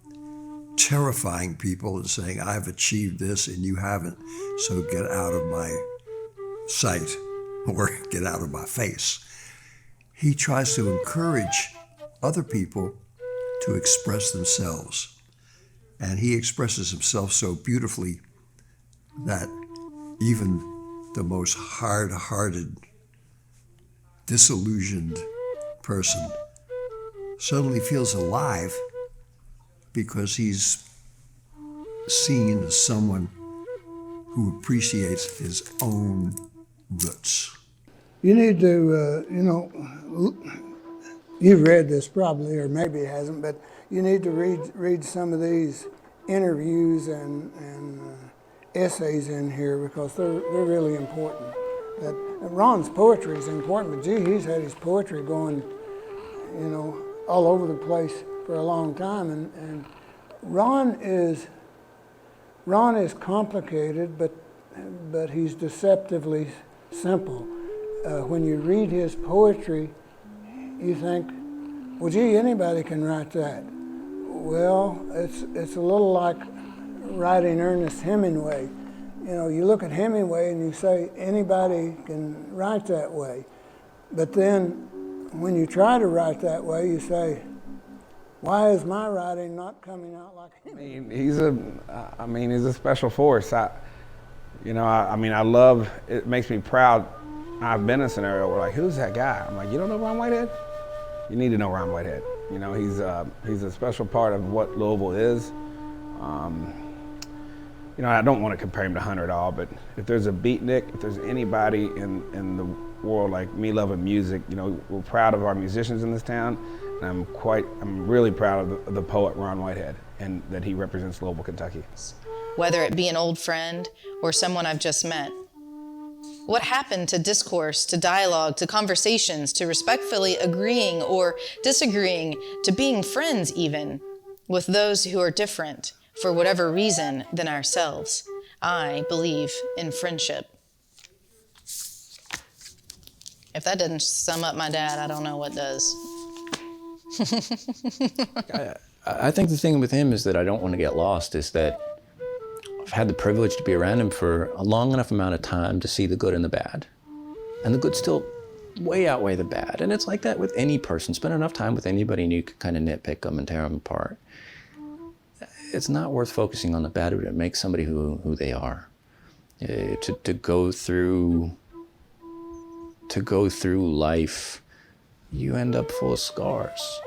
terrifying people and saying, I've achieved this and you haven't, so get out of my sight or get out of my face, he tries to encourage other people to express themselves. And he expresses himself so beautifully that even the most hard-hearted, disillusioned person suddenly feels alive, because he's seen as someone who appreciates his own roots. You need to, you've read this probably, or maybe it hasn't, but you need to read some of these interviews and essays in here, because they're really important. That Ron's poetry is important, but gee, he's had his poetry going, all over the place for a long time, and Ron is complicated, but he's deceptively simple. When you read his poetry, you think, well, gee, anybody can write that. Well, it's a little like writing Ernest Hemingway. You look at Hemingway and you say, anybody can write that way. But then when you try to write that way, you say, why is my writing not coming out like him? He's a special force. I love, it makes me proud. I've been in a scenario where who's that guy? I'm like, you don't know Ron Whitehead? You need to know Ron Whitehead. He's a special part of what Louisville is. I don't want to compare him to Hunter at all, but if there's a beatnik, if there's anybody in the world like me loving music, we're proud of our musicians in this town, and I'm really proud of the poet Ron Whitehead, and that he represents Louisville, Kentucky. Whether it be an old friend or someone I've just met. What happened to discourse, to dialogue, to conversations, to respectfully agreeing or disagreeing, to being friends even, with those who are different, for whatever reason, than ourselves? I believe in friendship. If that doesn't sum up my dad, I don't know what does. I think the thing with him is that I don't want to get lost, is that I've had the privilege to be around him for a long enough amount of time to see the good and the bad. And the good still way outweigh the bad. And it's like that with any person. Spend enough time with anybody and you can kind of nitpick them and tear them apart. It's not worth focusing on the bad, but it makes somebody who they are. To go through life, you end up full of scars.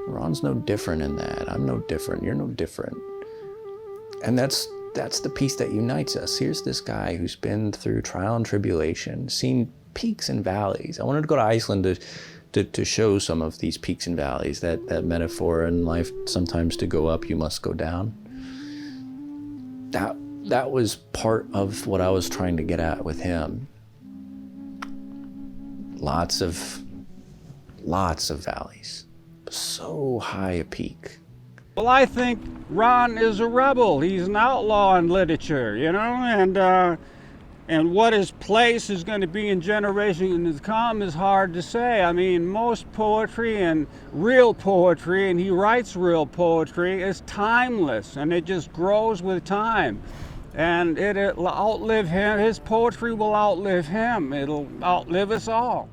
Ron's no different in that. I'm no different. You're no different. And that's the piece that unites us. Here's this guy who's been through trial and tribulation, seen peaks and valleys. I wanted to go to Iceland to show some of these peaks and valleys, that metaphor in life, sometimes to go up, you must go down. That was part of what I was trying to get at with him. Lots of valleys, so high a peak. Well, I think Ron is a rebel. He's an outlaw in literature, and what his place is going to be in generations to come is hard to say. I mean, most poetry and real poetry, and he writes real poetry, is timeless, and it just grows with time. And it'll outlive him. His poetry will outlive him. It'll outlive us all.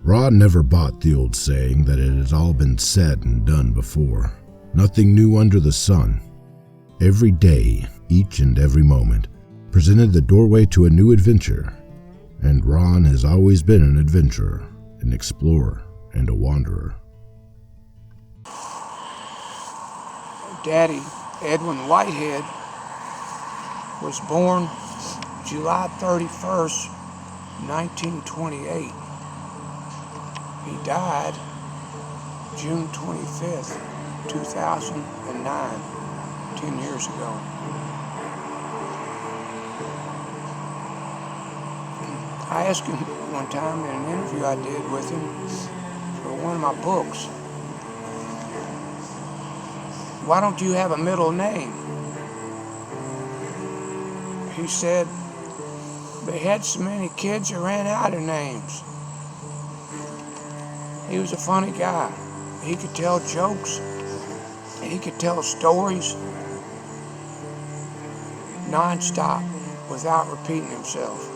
Ron never bought the old saying that it has all been said and done before. Nothing new under the sun. Every day, each and every moment, presented the doorway to a new adventure, and Ron has always been an adventurer, an explorer, and a wanderer. Daddy, Edwin Whitehead, was born July 31st, 1928. He died June 25th, 2009, 10 years ago. I asked him one time in an interview I did with him for one of my books, why don't you have a middle name? He said, they had so many kids that ran out of names. He was a funny guy. He could tell jokes. He could tell stories non-stop without repeating himself.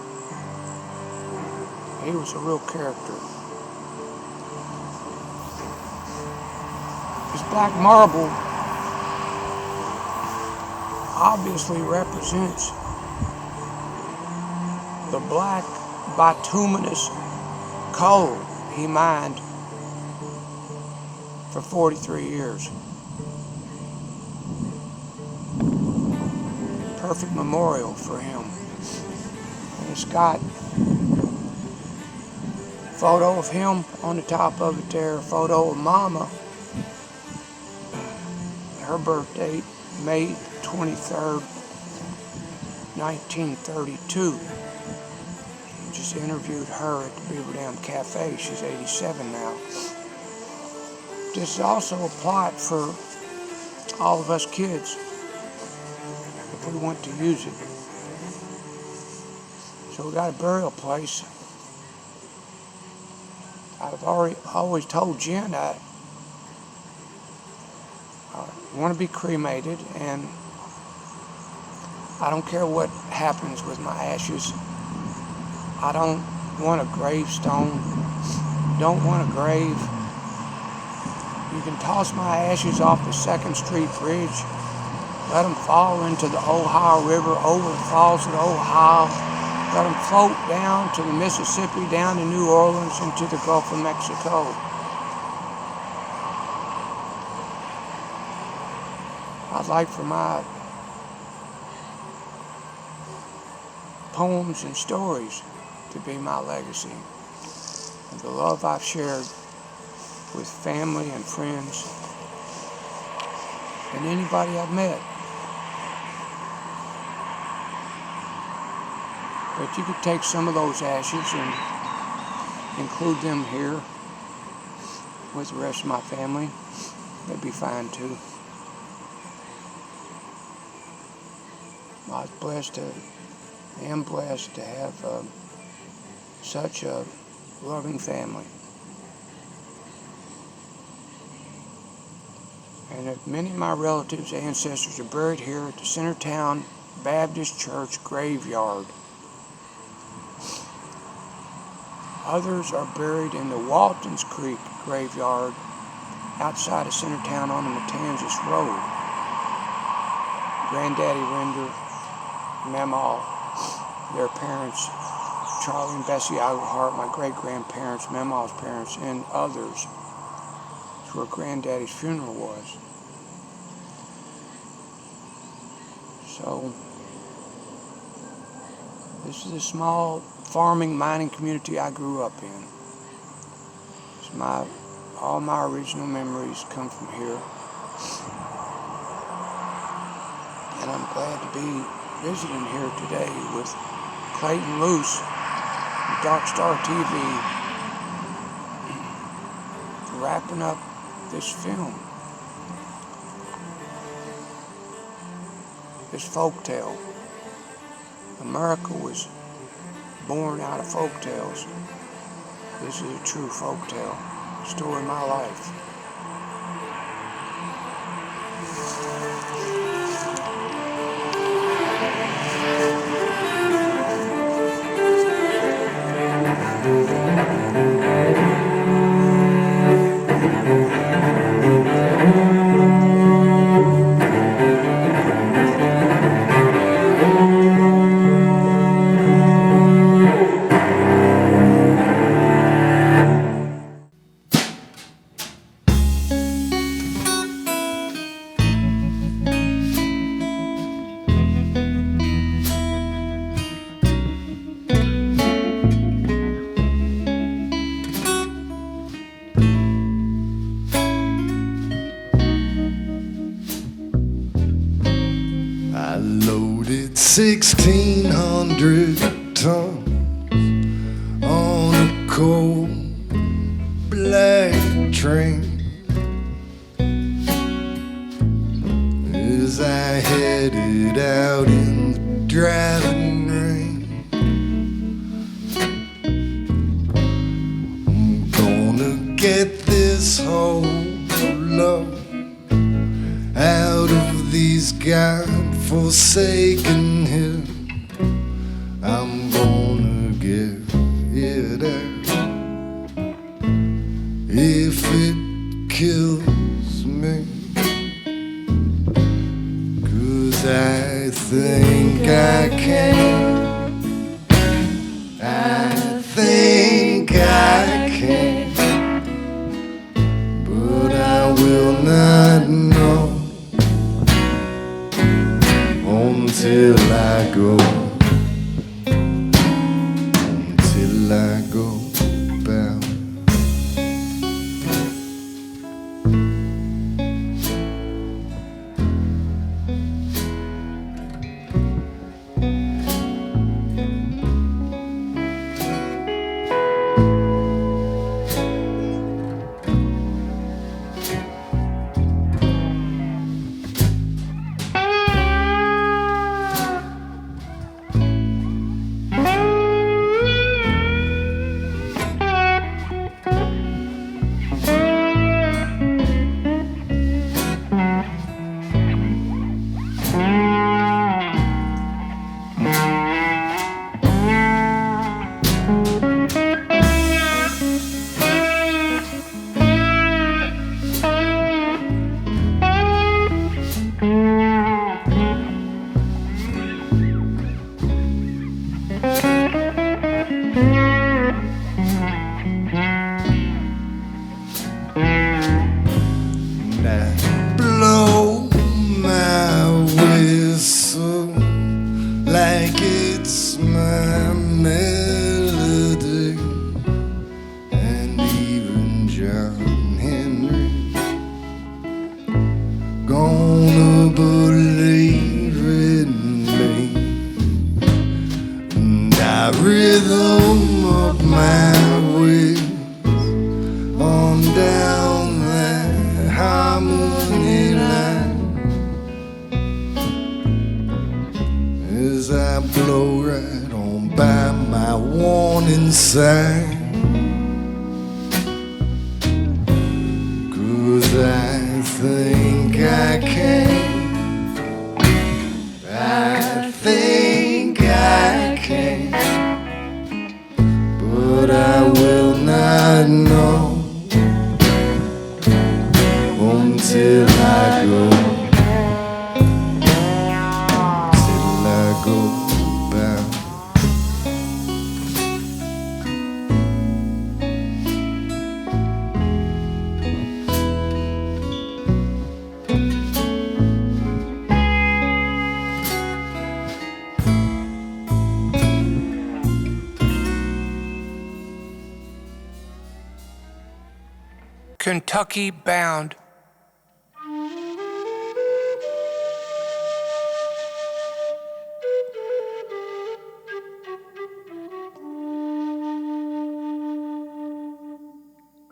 He was a real character. His black marble obviously represents the black bituminous coal he mined for 43 years. Perfect memorial for him. And it's got a photo of him on the top of it there, a photo of Mama, her birth date, May 23rd, 1932. Just interviewed her at the Beaver Dam Cafe. She's 87 now. This is also a plot for all of us kids if we want to use it. So we got a burial place. I've always told Jen I want to be cremated, and I don't care what happens with my ashes. I don't want a gravestone, don't want a grave. You can toss my ashes off the 2nd Street Bridge, let them fall into the Ohio River, over the falls of the Ohio, let them float down to the Mississippi, down to New Orleans, into the Gulf of Mexico. I'd like for my poems and stories to be my legacy. And the love I've shared with family and friends and anybody I've met. But you could take some of those ashes and include them here with the rest of my family. That'd be fine too. I am blessed to have such a loving family. And many of my relatives, ancestors are buried here at the Centertown Baptist Church graveyard. Others are buried in the Waltons Creek graveyard outside of Centertown on the Matanzas Road. Granddaddy Render, Mamaw, their parents, Charlie and Bessie Iglehart, my great-grandparents, Mamaw's parents, and others. It's where Granddaddy's funeral was. So, this is a small farming, mining community I grew up in. All my original memories come from here. And I'm glad to be visiting here today with Clayton Luce from Dark Star TV, wrapping up this film, this folktale. America was born out of folktales. This is a true folktale, story of my life. loaded 1,600 tons on a cold black train. As I headed out in the driving rain, I'm gonna get this whole love out of these God-forsaken hills. I'm gonna get it out if it kills me. I think I can. I think I can. But I will not know until I go. Until I go bound. Rhythm of my ways on down that harmony line as I blow right on by my warning sign. 'Cause I think I can. I think I can. But I will not know until I go. Till I go back. Kentucky bound.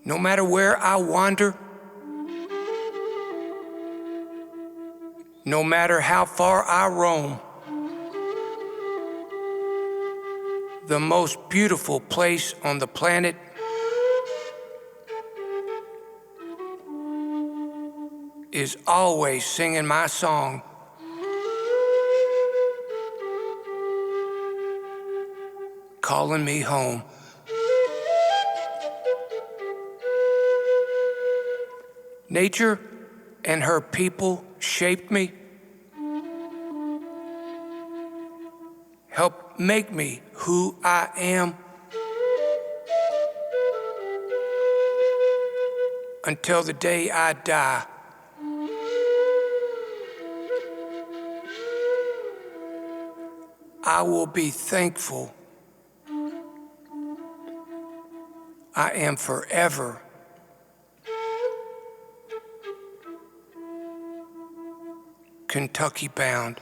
No matter where I wander, no matter how far I roam, the most beautiful place on the planet is always singing my song. Calling me home. Nature and her people shaped me, helped make me who I am. Until the day I die. I will be thankful. I am forever Kentucky bound.